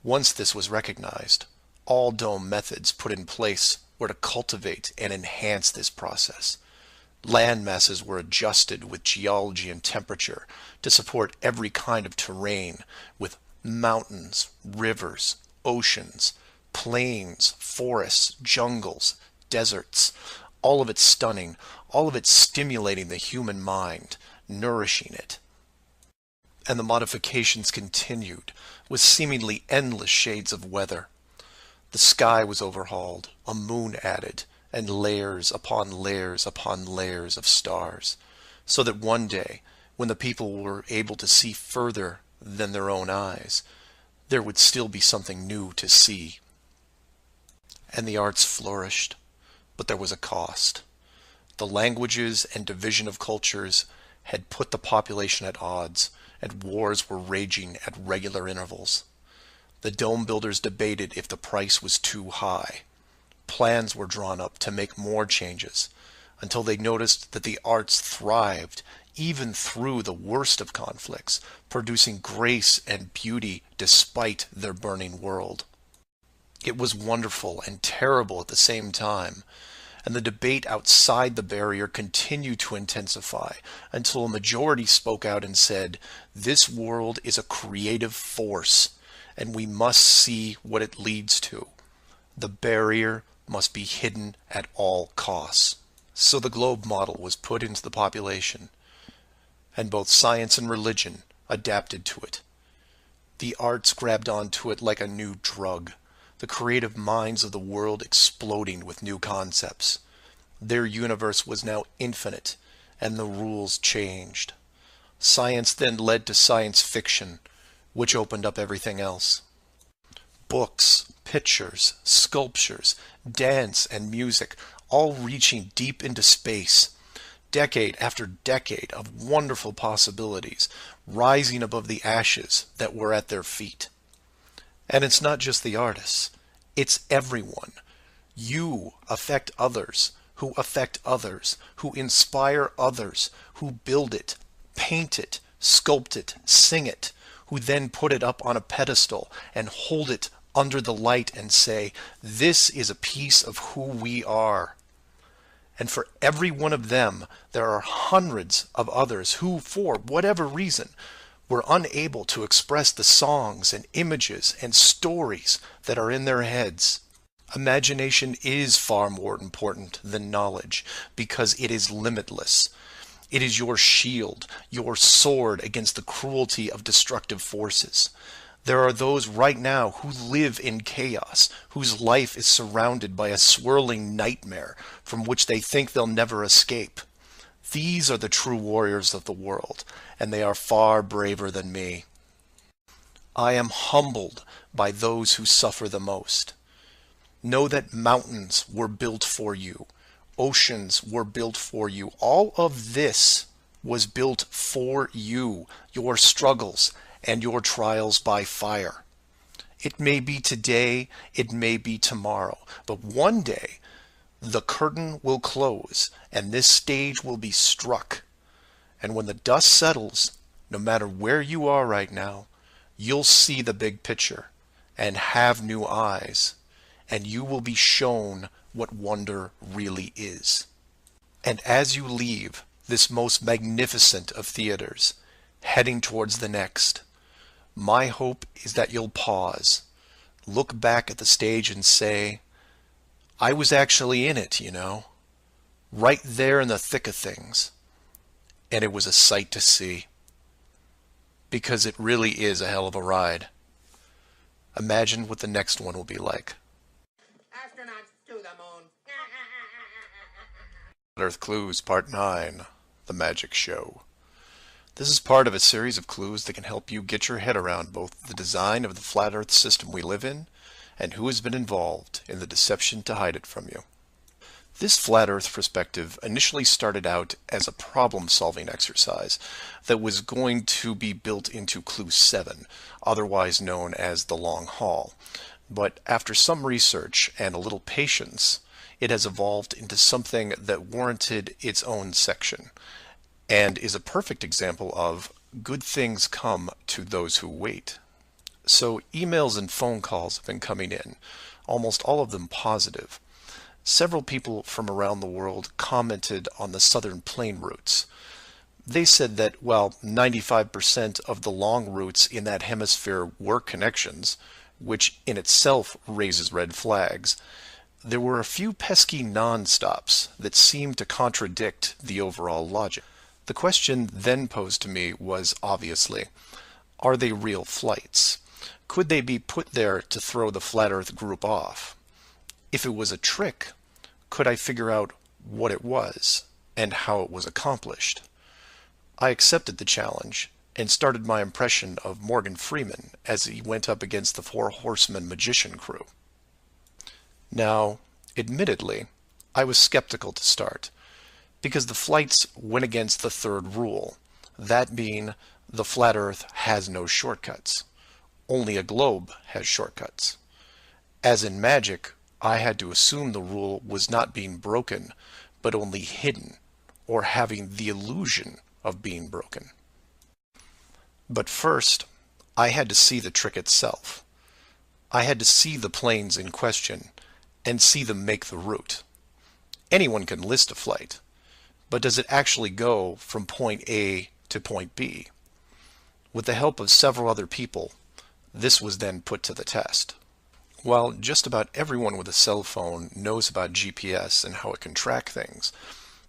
Once this was recognized, all dome methods put in place were to cultivate and enhance this process. Land masses were adjusted with geology and temperature to support every kind of terrain, with mountains, rivers, oceans, plains, forests, jungles, deserts, all of it stunning, all of it stimulating the human mind, nourishing it. And the modifications continued, with seemingly endless shades of weather. The sky was overhauled, a moon added, and layers upon layers upon layers of stars, so that one day, when the people were able to see further than their own eyes, there would still be something new to see. And the arts flourished, but there was a cost. The languages and division of cultures had put the population at odds, and wars were raging at regular intervals. The dome builders debated if the price was too high. Plans were drawn up to make more changes, until they noticed that the arts thrived even through the worst of conflicts, producing grace and beauty despite their burning world. It was wonderful and terrible at the same time, and the debate outside the barrier continued to intensify until a majority spoke out and said, "This world is a creative force, and we must see what it leads to. The barrier must be hidden at all costs." So the globe model was put into the population, and both science and religion adapted to it. The arts grabbed onto it like a new drug, the creative minds of the world exploding with new concepts. Their universe was now infinite, and the rules changed. Science then led to science fiction, which opened up everything else. Books, pictures, sculptures, dance, and music, all reaching deep into space, decade after decade of wonderful possibilities, rising above the ashes that were at their feet. And it's not just the artists, it's everyone. You affect others, who affect others, who inspire others, who build it, paint it, sculpt it, sing it, who then put it up on a pedestal and hold it under the light and say, this is a piece of who we are. And for every one of them, there are hundreds of others who, for whatever reason, were unable to express the songs and images and stories that are in their heads. Imagination is far more important than knowledge because it is limitless. It is your shield, your sword against the cruelty of destructive forces. There are those right now who live in chaos, whose life is surrounded by a swirling nightmare from which they think they'll never escape. These are the true warriors of the world, and they are far braver than me. I am humbled by those who suffer the most. Know that mountains were built for you. Oceans were built for you. All of this was built for you, your struggles, and your trials by fire. It may be today, it may be tomorrow, but one day the curtain will close and this stage will be struck. And when the dust settles, no matter where you are right now, you'll see the big picture and have new eyes, and you will be shown what wonder really is. And as you leave this most magnificent of theaters, heading towards the next, my hope is that you'll pause, look back at the stage and say, I was actually in it, right there in the thick of things. And it was a sight to see. Because it really is a hell of a ride. Imagine what the next one will be like. Astronauts to the moon. Earth Clues Part 9, The Magic Show. This is part of a series of clues that can help you get your head around both the design of the flat Earth system we live in and who has been involved in the deception to hide it from you. This flat Earth perspective initially started out as a problem-solving exercise that was going to be built into Clue 7, otherwise known as the Long Haul. But after some research and a little patience, it has evolved into something that warranted its own section, and is a perfect example of good things come to those who wait. So emails and phone calls have been coming in, almost all of them positive. Several people from around the world commented on the southern plane routes. They said that while 95% of the long routes in that hemisphere were connections, which in itself raises red flags, there were a few pesky non-stops that seemed to contradict the overall logic. The question then posed to me was obviously, are they real flights? Could they be put there to throw the Flat Earth group off? If it was a trick, could I figure out what it was and how it was accomplished? I accepted the challenge and started my impression of Morgan Freeman as he went up against the Four Horsemen magician crew. Now, admittedly, I was skeptical to start, because the flights went against the third rule, that being the flat Earth has no shortcuts. Only a globe has shortcuts. As in magic, I had to assume the rule was not being broken, but only hidden, or having the illusion of being broken. But first, I had to see the trick itself. I had to see the planes in question, and see them make the route. Anyone can list a flight, but does it actually go from point A to point B? With the help of several other people, this was then put to the test. While just about everyone with a cell phone knows about GPS and how it can track things,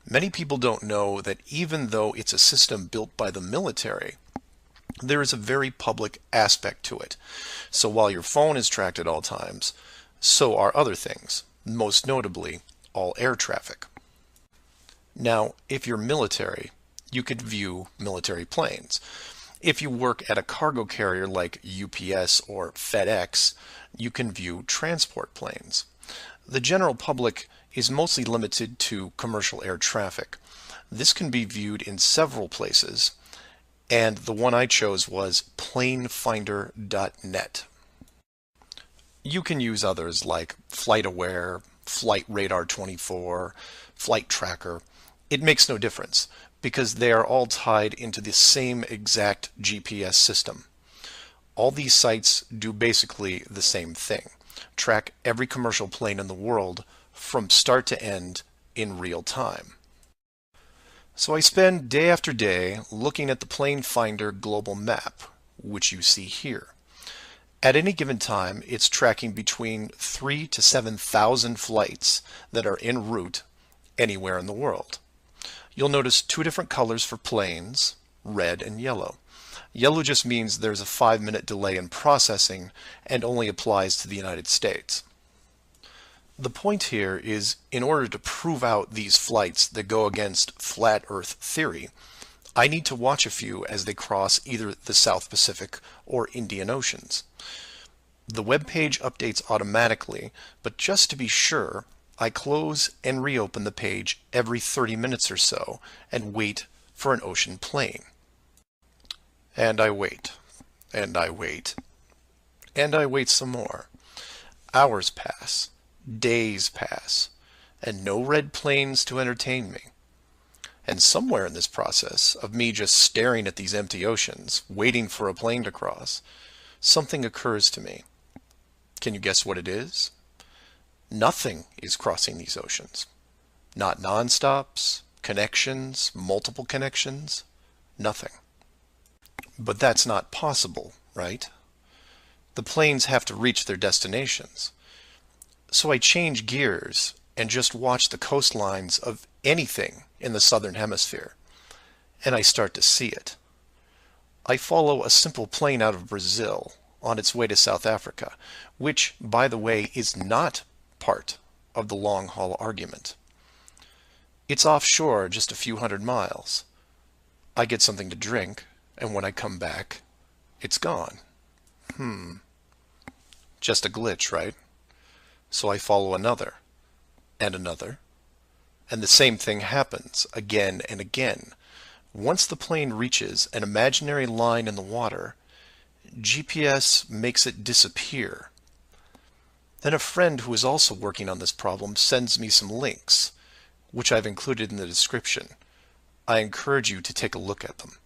many people don't know that even though it's a system built by the military, there is a very public aspect to it. So while your phone is tracked at all times, so are other things, most notably all air traffic. Now, if you're military, you could view military planes. If you work at a cargo carrier like UPS or FedEx, you can view transport planes. The general public is mostly limited to commercial air traffic. This can be viewed in several places, and the one I chose was planefinder.net. You can use others like FlightAware, Flight Radar 24, Flight Tracker. It makes no difference because they are all tied into the same exact GPS system. All these sites do basically the same thing: track every commercial plane in the world from start to end in real time. So I spend day after day looking at the Plane Finder global map, which you see here. At any given time, it's tracking between 3,000 to 7,000 flights that are en route anywhere in the world. You'll notice two different colors for planes, red and yellow. Yellow just means there's a 5-minute delay in processing and only applies to the United States. The point here is, in order to prove out these flights that go against flat Earth theory, I need to watch a few as they cross either the South Pacific or Indian Oceans. The web page updates automatically, but just to be sure, I close and reopen the page every 30 minutes or so and wait for an ocean plane. And I wait, and I wait, and I wait some more. Hours pass, days pass, and no red planes to entertain me. And somewhere in this process of me just staring at these empty oceans, waiting for a plane to cross, something occurs to me. Can you guess what it is? Nothing is crossing these oceans. Not non-stops, connections, multiple connections, nothing. But that's not possible, right? The planes have to reach their destinations. So I change gears and just watch the coastlines of anything in the southern hemisphere, and I start to see it. I follow a simple plane out of Brazil on its way to South Africa, which, by the way, is not part of the long-haul argument. It's offshore just a few hundred miles. I get something to drink, and when I come back, it's gone. Just a glitch, right? So I follow another, and another, and the same thing happens again and again. Once the plane reaches an imaginary line in the water, GPS makes it disappear. Then a friend who is also working on this problem sends me some links, which I've included in the description. I encourage you to take a look at them.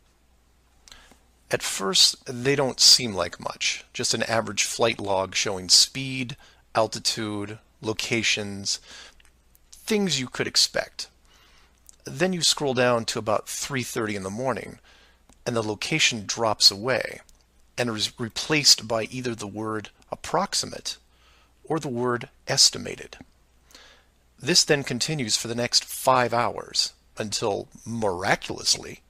At first, they don't seem like much, just an average flight log showing speed, altitude, locations, things you could expect. Then you scroll down to about 3:30 in the morning, and the location drops away and is replaced by either the word approximate or the word estimated. This then continues for the next 5 hours until, miraculously,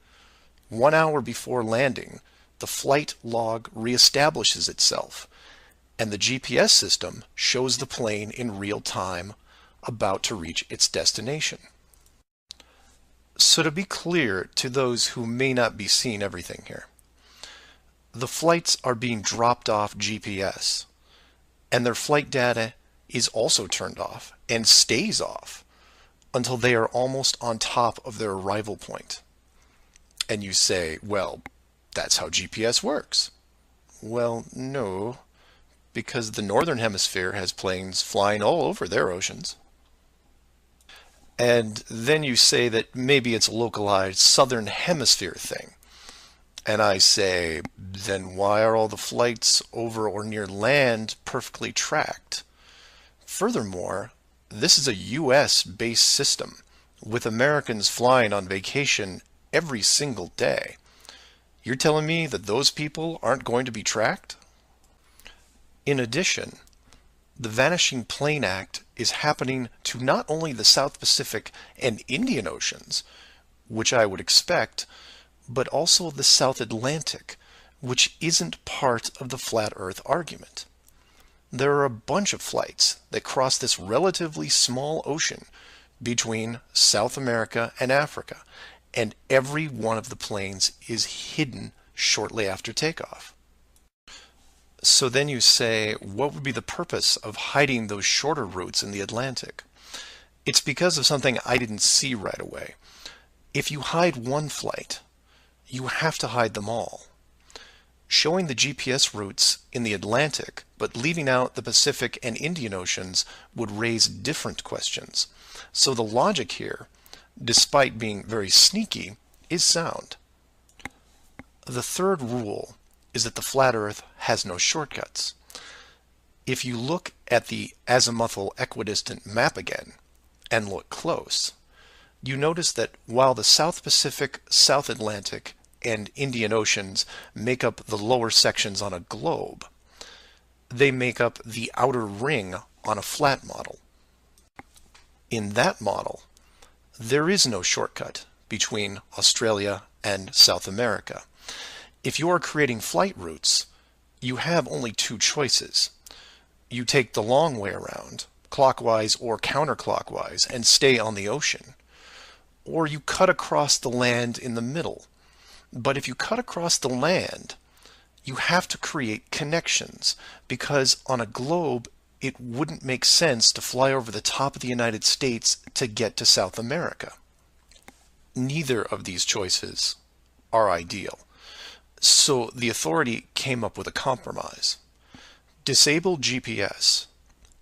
1 hour before landing, the flight log reestablishes itself, and the GPS system shows the plane in real time about to reach its destination. So to be clear to those who may not be seeing everything here, the flights are being dropped off GPS, and their flight data is also turned off and stays off until they are almost on top of their arrival point. And you say, well, that's how GPS works. Well, no, because the northern hemisphere has planes flying all over their oceans. And then you say that maybe it's a localized southern hemisphere thing. And I say, then why are all the flights over or near land perfectly tracked? Furthermore, this is a US-based system with Americans flying on vacation every single day. You're telling me that those people aren't going to be tracked? In addition, the Vanishing Plane Act is happening to not only the South Pacific and Indian Oceans, which I would expect, but also the South Atlantic, which isn't part of the flat Earth argument. There are a bunch of flights that cross this relatively small ocean between South America and Africa, and every one of the planes is hidden shortly after takeoff. So then you say, what would be the purpose of hiding those shorter routes in the Atlantic? It's because of something I didn't see right away. If you hide one flight, you have to hide them all. Showing the GPS routes in the Atlantic, but leaving out the Pacific and Indian Oceans would raise different questions. So the logic here, despite being very sneaky, is sound. The third rule is that the flat Earth has no shortcuts. If you look at the azimuthal equidistant map again, and look close, you notice that while the South Pacific, South Atlantic, and Indian Oceans make up the lower sections on a globe, they make up the outer ring on a flat model. In that model, there is no shortcut between Australia and South America. If you are creating flight routes, you have only two choices. You take the long way around, clockwise or counterclockwise, and stay on the ocean. Or you cut across the land in the middle. But if you cut across the land, you have to create connections, because on a globe, it wouldn't make sense to fly over the top of the United States to get to South America. Neither of these choices are ideal. So the authority came up with a compromise. Disable GPS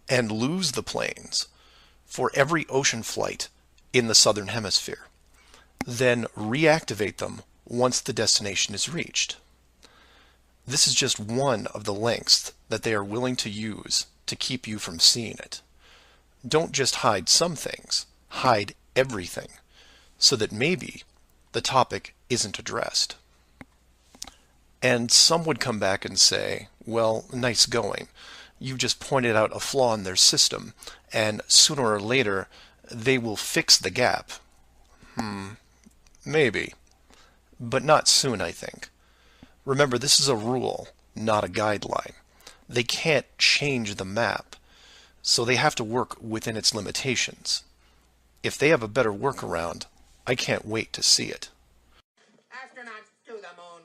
and lose the planes for every ocean flight in the southern hemisphere. Then reactivate them once the destination is reached. This is just one of the lengths that they are willing to use to keep you from seeing it. Don't just hide some things, hide everything, so that maybe the topic isn't addressed. And some would come back and say, well, nice going. You just pointed out a flaw in their system, and sooner or later they will fix the gap. Maybe. But not soon, I think. Remember, this is a rule, not a guideline. They can't change the map, so they have to work within its limitations. If they have a better workaround, I can't wait to see it. Astronauts to the moon.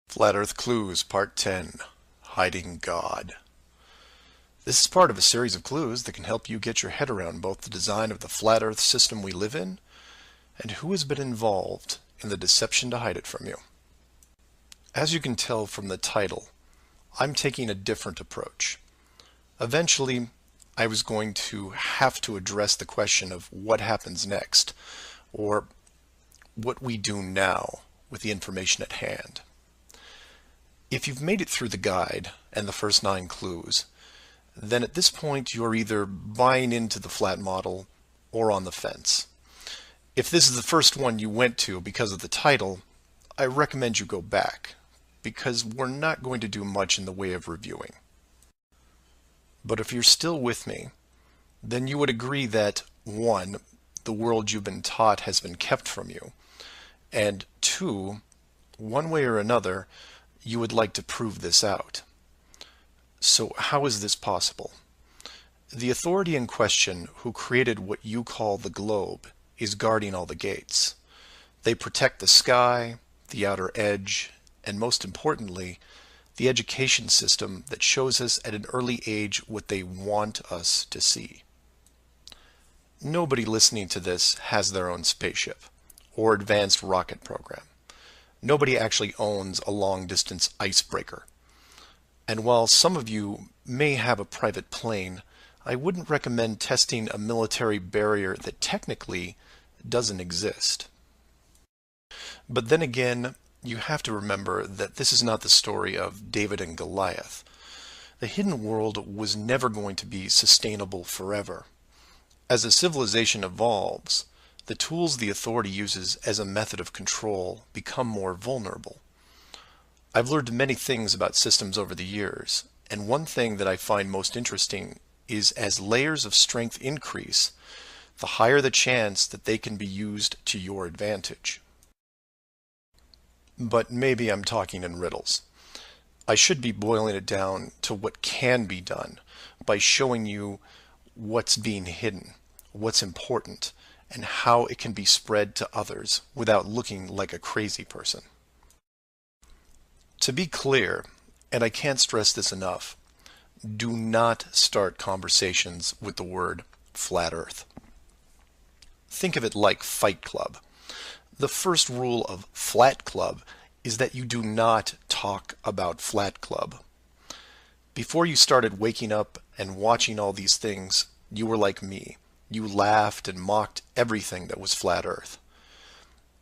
Flat Earth Clues, Part 10, Hiding God. This is part of a series of clues that can help you get your head around both the design of the flat Earth system we live in and who has been involved in the deception to hide it from you. As you can tell from the title, I'm taking a different approach. Eventually, I was going to have to address the question of what happens next, or what we do now with the information at hand. If you've made it through the guide and the first 9 clues, then at this point you're either buying into the flat model or on the fence. If this is the first one you went to because of the title, I recommend you go back, because we're not going to do much in the way of reviewing. But if you're still with me, then you would agree that 1, the world you've been taught has been kept from you, and 2, one way or another, you would like to prove this out. So how is this possible? The authority in question who created what you call the globe is guarding all the gates. They protect the sky, the outer edge, and most importantly, the education system that shows us at an early age what they want us to see. Nobody listening to this has their own spaceship or advanced rocket program. Nobody actually owns a long-distance icebreaker. And while some of you may have a private plane, I wouldn't recommend testing a military barrier that technically doesn't exist. But then again, you have to remember that this is not the story of David and Goliath. The hidden world was never going to be sustainable forever. As a civilization evolves, the tools the authority uses as a method of control become more vulnerable. I've learned many things about systems over the years, and one thing that I find most interesting is as layers of strength increase, the higher the chance that they can be used to your advantage. But maybe I'm talking in riddles. I should be boiling it down to what can be done by showing you what's being hidden, what's important, and how it can be spread to others without looking like a crazy person. To be clear, and I can't stress this enough, do not start conversations with the word flat earth. Think of it like Fight Club. The first rule of Flat Club is that you do not talk about Flat Club. Before you started waking up and watching all these things, you were like me. You laughed and mocked everything that was flat earth.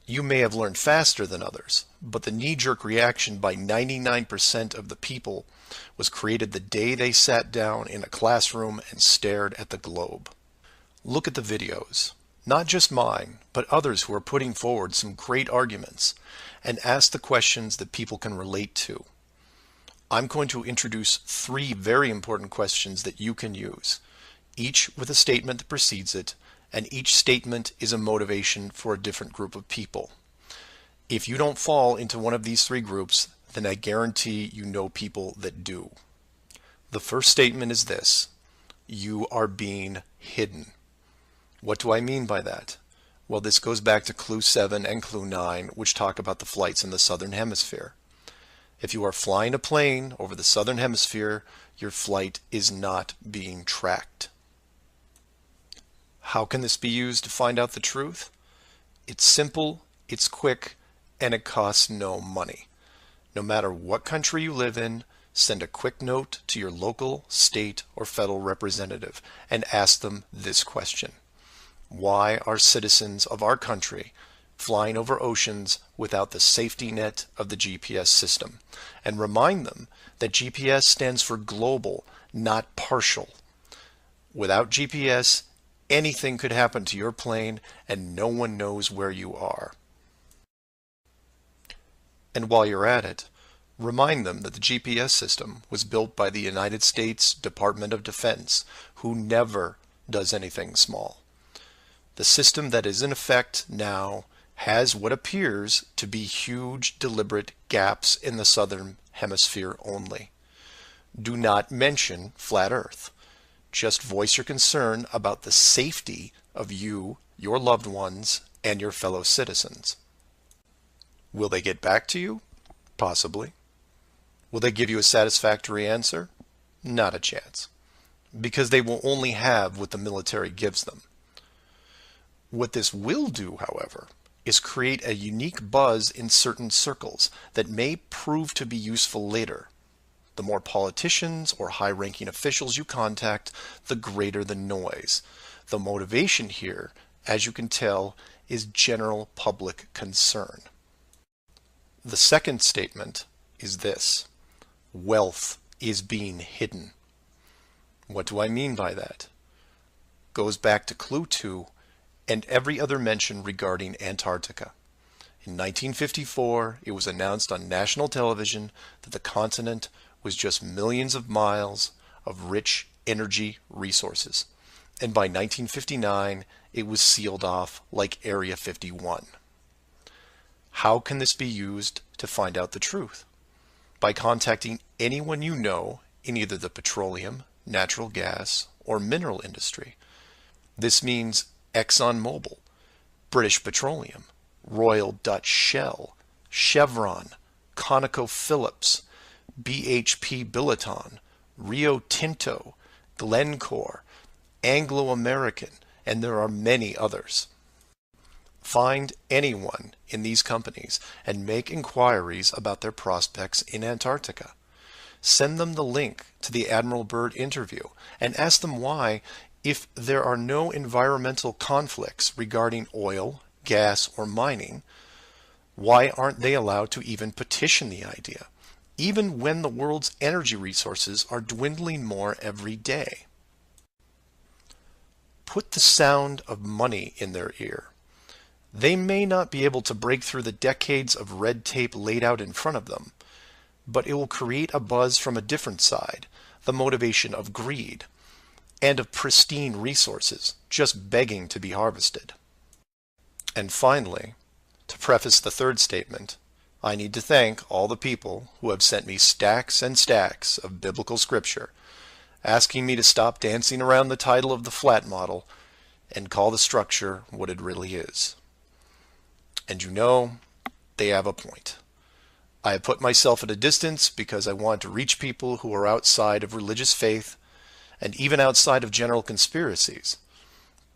You may have learned faster than others, but the knee-jerk reaction by 99% of the people was created the day they sat down in a classroom and stared at the globe. Look at the videos, not just mine, but others who are putting forward some great arguments, and ask the questions that people can relate to. I'm going to introduce 3 very important questions that you can use, each with a statement that precedes it, and each statement is a motivation for a different group of people. If you don't fall into one of these 3 groups, then I guarantee you know people that do. The first statement is this: you are being hidden. What do I mean by that? Well, this goes back to Clue 7 and Clue 9, which talk about the flights in the Southern Hemisphere. If you are flying a plane over the Southern Hemisphere, your flight is not being tracked. How can this be used to find out the truth? It's simple, it's quick, and it costs no money. No matter what country you live in, send a quick note to your local, state, or federal representative and ask them this question: why are citizens of our country flying over oceans without the safety net of the GPS system? And remind them that GPS stands for global, not partial. Without GPS, anything could happen to your plane and no one knows where you are. And while you're at it, remind them that the GPS system was built by the United States Department of Defense, who never does anything small. The system that is in effect now has what appears to be huge, deliberate gaps in the Southern Hemisphere only. Do not mention flat Earth. Just voice your concern about the safety of you, your loved ones, and your fellow citizens. Will they get back to you? Possibly. Will they give you a satisfactory answer? Not a chance. Because they will only have what the military gives them. What this will do, however, is create a unique buzz in certain circles that may prove to be useful later. The more politicians or high-ranking officials you contact, the greater the noise. The motivation here, as you can tell, is general public concern. The second statement is this: wealth is being hidden. What do I mean by that? Goes back to Clue 2 and every other mention regarding Antarctica. In 1954, it was announced on national television that the continent was just millions of miles of rich energy resources. And by 1959, it was sealed off like Area 51. How can this be used to find out the truth? By contacting anyone you know in either the petroleum, natural gas, or mineral industry. This means ExxonMobil, British Petroleum, Royal Dutch Shell, Chevron, ConocoPhillips, BHP Billiton, Rio Tinto, Glencore, Anglo American, and there are many others. Find anyone in these companies and make inquiries about their prospects in Antarctica. Send them the link to the Admiral Byrd interview and ask them why, if there are no environmental conflicts regarding oil, gas, or mining, why aren't they allowed to even petition the idea, even when the world's energy resources are dwindling more every day? Put the sound of money in their ear. They may not be able to break through the decades of red tape laid out in front of them, but it will create a buzz from a different side, the motivation of greed, and of pristine resources just begging to be harvested. And finally, to preface the third statement, I need to thank all the people who have sent me stacks and stacks of biblical scripture, asking me to stop dancing around the title of the flat model and call the structure what it really is. And you know, they have a point. I have put myself at a distance because I want to reach people who are outside of religious faith and even outside of general conspiracies.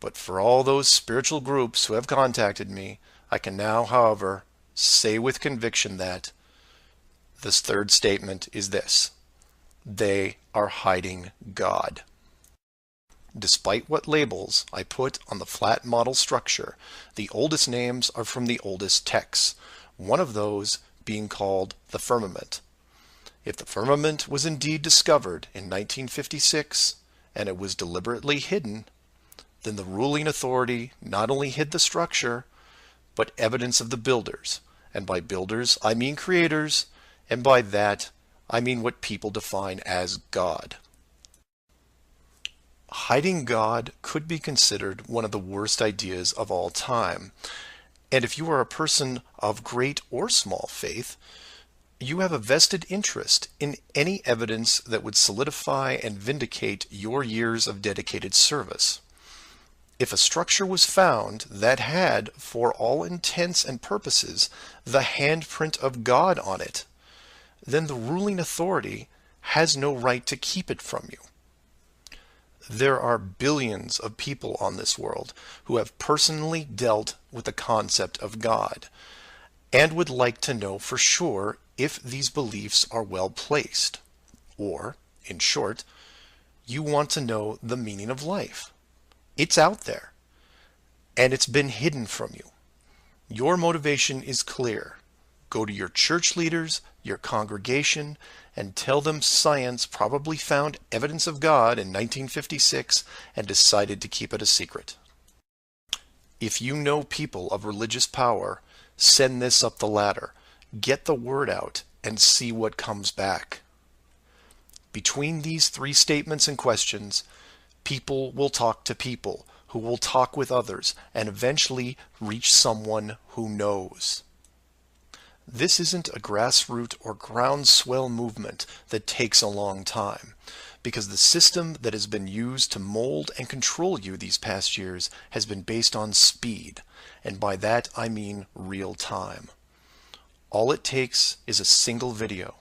But for all those spiritual groups who have contacted me, I can now, however, say with conviction that this third statement is this: they are hiding God. Despite what labels I put on the flat model structure, the oldest names are from the oldest texts, one of those being called the firmament. If the firmament was indeed discovered in 1956 and it was deliberately hidden, then the ruling authority not only hid the structure, but evidence of the builders. And by builders, I mean creators, and by that, I mean what people define as God. Hiding God could be considered one of the worst ideas of all time. And if you are a person of great or small faith, you have a vested interest in any evidence that would solidify and vindicate your years of dedicated service. If a structure was found that had, for all intents and purposes, the handprint of God on it, then the ruling authority has no right to keep it from you. There are billions of people on this world who have personally dealt with the concept of God and would like to know for sure if these beliefs are well placed. Or, in short, you want to know the meaning of life. It's out there, and it's been hidden from you. Your motivation is clear. Go to your church leaders, your congregation, and tell them science probably found evidence of God in 1956 and decided to keep it a secret. If you know people of religious power, send this up the ladder. Get the word out and see what comes back. Between these three statements and questions, people will talk to people who will talk with others and eventually reach someone who knows. This isn't a grassroots or groundswell movement that takes a long time, because the system that has been used to mold and control you these past years has been based on speed, and by that I mean real time. All it takes is a single video,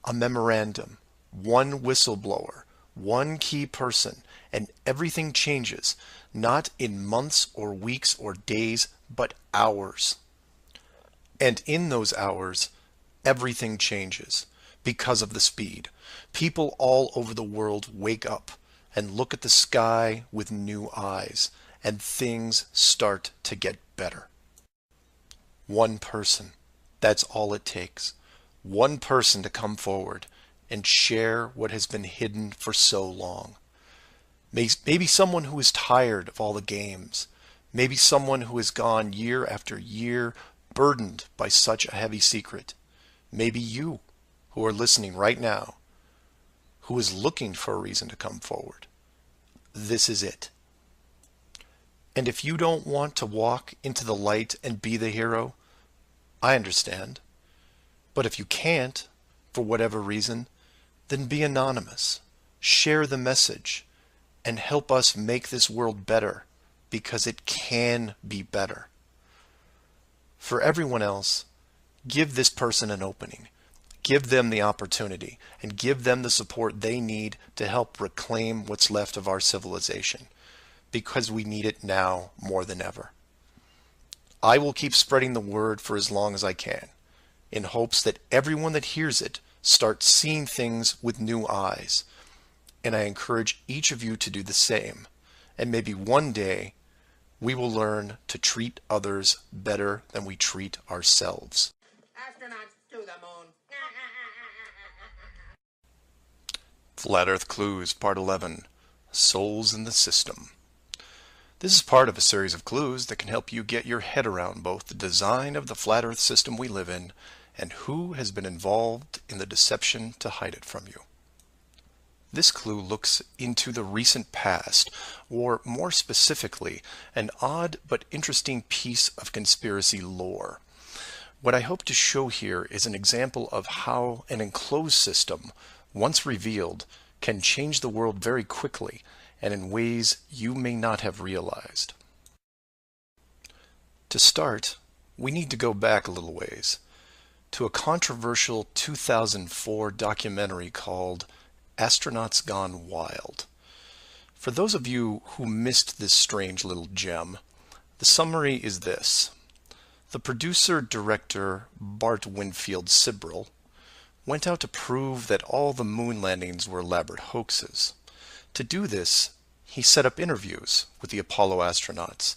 a memorandum, one whistleblower, one key person, and everything changes, not in months or weeks or days, but hours. And in those hours, everything changes because of the speed. People all over the world wake up and look at the sky with new eyes, and things start to get better. One person, that's all it takes. One person to come forward and share what has been hidden for so long. Maybe someone who is tired of all the games. Maybe someone who has gone year after year burdened by such a heavy secret. Maybe you, who are listening right now, who is looking for a reason to come forward. This is it. And if you don't want to walk into the light and be the hero, I understand. But if you can't, for whatever reason, then be anonymous. Share the message and help us make this world better, because it can be better. For everyone else, give this person an opening. Give them the opportunity and give them the support they need to help reclaim what's left of our civilization, because we need it now more than ever. I will keep spreading the word for as long as I can, in hopes that everyone that hears it starts seeing things with new eyes. And I encourage each of you to do the same. And maybe one day we will learn to treat others better than we treat ourselves. Astronauts to the moon. Flat Earth Clues, Part 11, Souls in the System. This is part of a series of clues that can help you get your head around both the design of the flat Earth system we live in and who has been involved in the deception to hide it from you. This clue looks into the recent past, or more specifically, an odd but interesting piece of conspiracy lore. What I hope to show here is an example of how an enclosed system, once revealed, can change the world very quickly and in ways you may not have realized. To start, we need to go back a little ways to a controversial 2004 documentary called Astronauts Gone Wild. For those of you who missed this strange little gem, the summary is this. The producer-director Bart Winfield Sibrel went out to prove that all the moon landings were elaborate hoaxes. To do this, he set up interviews with the Apollo astronauts,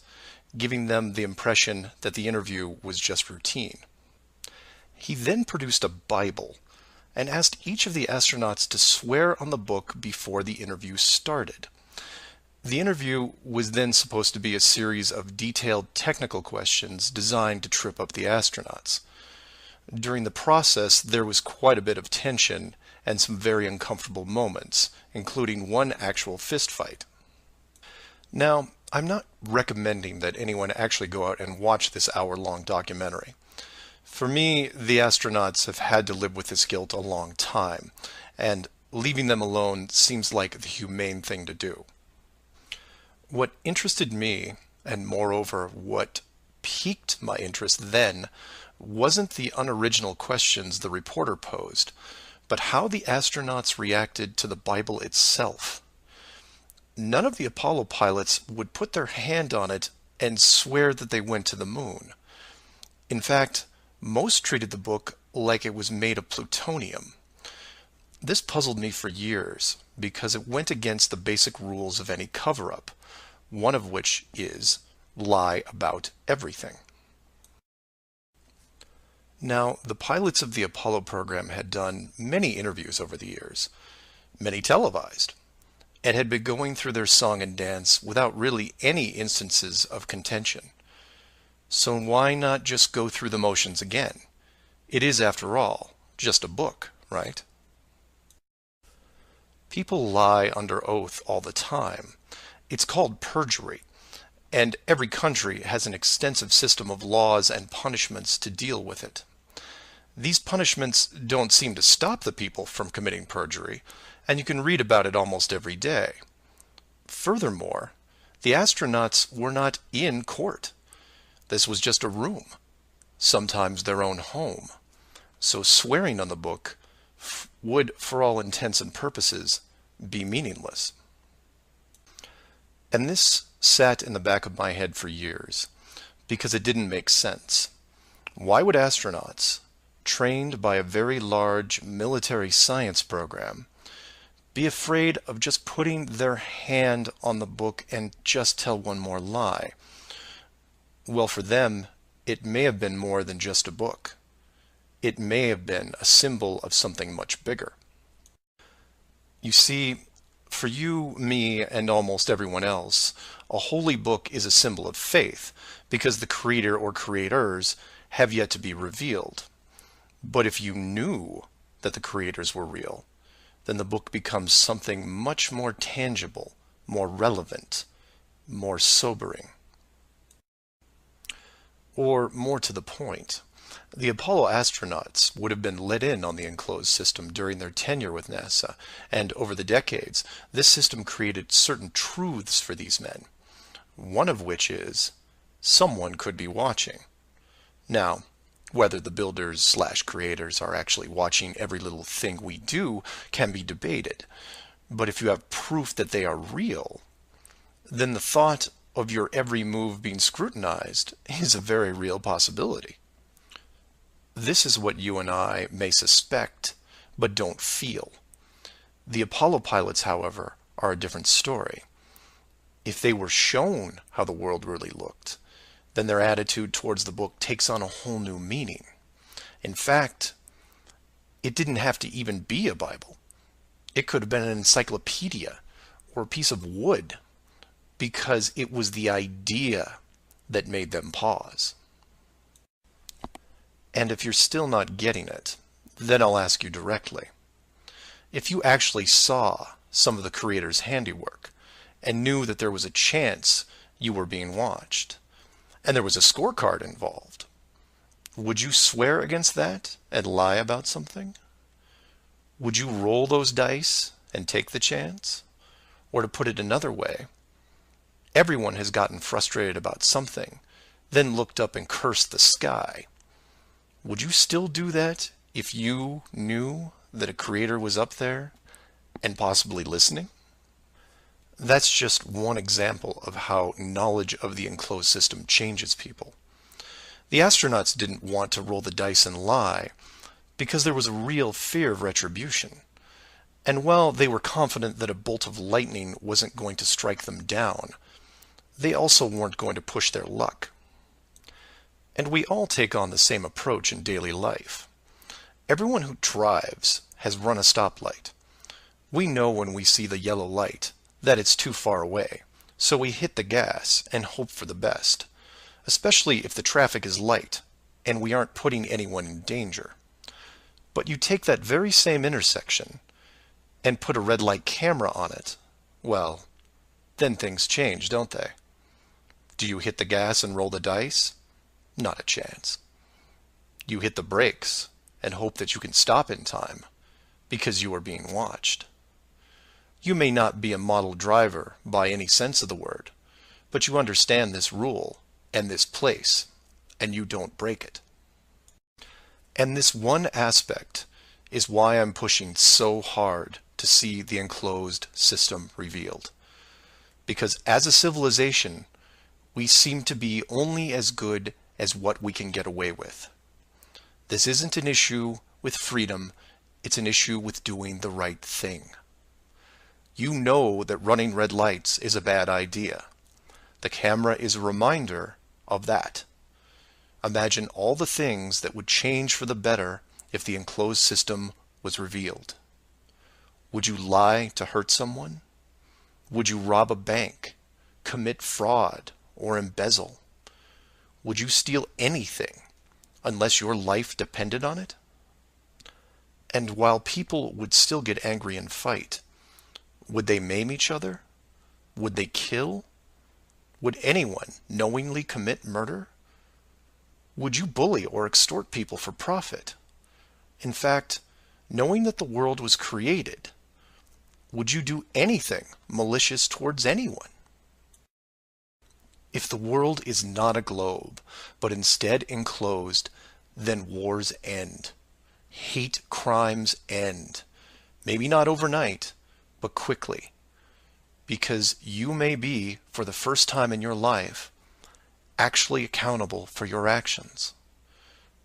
giving them the impression that the interview was just routine. He then produced a Bible and asked each of the astronauts to swear on the book before the interview started. The interview was then supposed to be a series of detailed technical questions designed to trip up the astronauts. During the process, there was quite a bit of tension and some very uncomfortable moments, including one actual fist fight. Now, I'm not recommending that anyone actually go out and watch this hour-long documentary. For me, the astronauts have had to live with this guilt a long time, and leaving them alone seems like the humane thing to do. What interested me, and moreover what piqued my interest then, wasn't the unoriginal questions the reporter posed, but how the astronauts reacted to the Bible itself. None of the Apollo pilots would put their hand on it and swear that they went to the moon. In fact, most treated the book like it was made of plutonium. This puzzled me for years because it went against the basic rules of any cover-up, one of which is lie about everything. Now, the pilots of the Apollo program had done many interviews over the years, many televised, and had been going through their song and dance without really any instances of contention. So why not just go through the motions again? It is, after all, just a book, right? People lie under oath all the time. It's called perjury, and every country has an extensive system of laws and punishments to deal with it. These punishments don't seem to stop the people from committing perjury, and you can read about it almost every day. Furthermore, the astronauts were not in court. This was just a room, sometimes their own home. So swearing on the book would, for all intents and purposes, be meaningless. And this sat in the back of my head for years, because it didn't make sense. Why would astronauts, trained by a very large military science program, be afraid of just putting their hand on the book and just tell one more lie? Well, for them, it may have been more than just a book. It may have been a symbol of something much bigger. You see, for you, me, and almost everyone else, a holy book is a symbol of faith, because the creator or creators have yet to be revealed. But if you knew that the creators were real, then the book becomes something much more tangible, more relevant, more sobering. Or more to the point, the Apollo astronauts would have been let in on the enclosed system during their tenure with NASA, and over the decades, this system created certain truths for these men, one of which is, someone could be watching. Now, whether the builders/creators are actually watching every little thing we do can be debated, but if you have proof that they are real, then the thought of your every move being scrutinized is a very real possibility. This is what you and I may suspect, but don't feel. The Apollo pilots, however, are a different story. If they were shown how the world really looked, then their attitude towards the book takes on a whole new meaning. In fact, it didn't have to even be a Bible. It could have been an encyclopedia or a piece of wood, because it was the idea that made them pause. And if you're still not getting it, then I'll ask you directly. If you actually saw some of the creators' handiwork and knew that there was a chance you were being watched, and there was a scorecard involved, would you swear against that and lie about something? Would you roll those dice and take the chance? Or to put it another way, everyone has gotten frustrated about something, then looked up and cursed the sky. Would you still do that if you knew that a creator was up there and possibly listening? That's just one example of how knowledge of the enclosed system changes people. The astronauts didn't want to roll the dice and lie because there was a real fear of retribution. And while they were confident that a bolt of lightning wasn't going to strike them down, they also weren't going to push their luck. And we all take on the same approach in daily life. Everyone who drives has run a stoplight. We know when we see the yellow light that it's too far away, so we hit the gas and hope for the best, especially if the traffic is light and we aren't putting anyone in danger. But you take that very same intersection and put a red light camera on it, well, then things change, don't they? Do you hit the gas and roll the dice? Not a chance. You hit the brakes and hope that you can stop in time because you are being watched. You may not be a model driver by any sense of the word, but you understand this rule and this place, and you don't break it. And this one aspect is why I'm pushing so hard to see the enclosed system revealed. Because as a civilization, we seem to be only as good as what we can get away with. This isn't an issue with freedom, it's an issue with doing the right thing. You know that running red lights is a bad idea. The camera is a reminder of that. Imagine all the things that would change for the better if the enclosed system was revealed. Would you lie to hurt someone? Would you rob a bank, commit fraud, or embezzle? Would you steal anything unless your life depended on it? And while people would still get angry and fight, would they maim each other? Would they kill? Would anyone knowingly commit murder? Would you bully or extort people for profit? In fact, knowing that the world was created, would you do anything malicious towards anyone? If the world is not a globe, but instead enclosed, then wars end. Hate crimes end. Maybe not overnight, but quickly. Because you may be, for the first time in your life, actually accountable for your actions.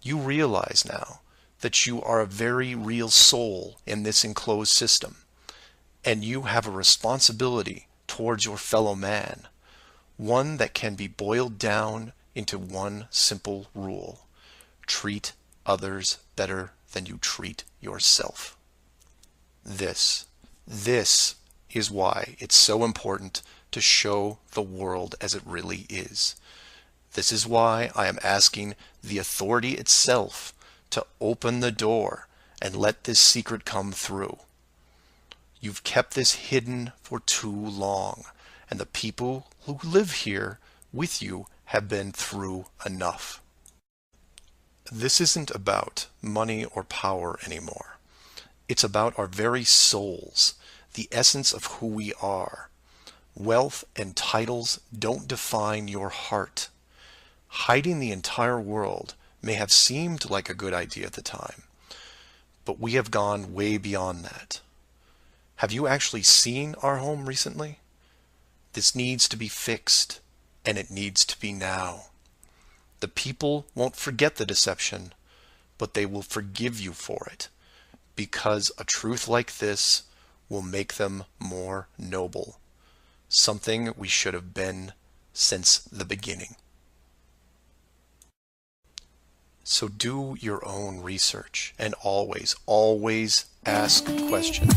You realize now that you are a very real soul in this enclosed system, and you have a responsibility towards your fellow man, one that can be boiled down into one simple rule: treat others better than you treat yourself. This is why it's so important to show the world as it really is. This is why I am asking the authority itself to open the door and let this secret come through. You've kept this hidden for too long, and the people who live here with you have been through enough. This isn't about money or power anymore. It's about our very souls, the essence of who we are. Wealth and titles don't define your heart. Hiding the entire world may have seemed like a good idea at the time, but we have gone way beyond that. Have you actually seen our home recently? This needs to be fixed, and it needs to be now. The people won't forget the deception, but they will forgive you for it, because a truth like this will make them more noble, something we should have been since the beginning. So do your own research, and always, always ask questions.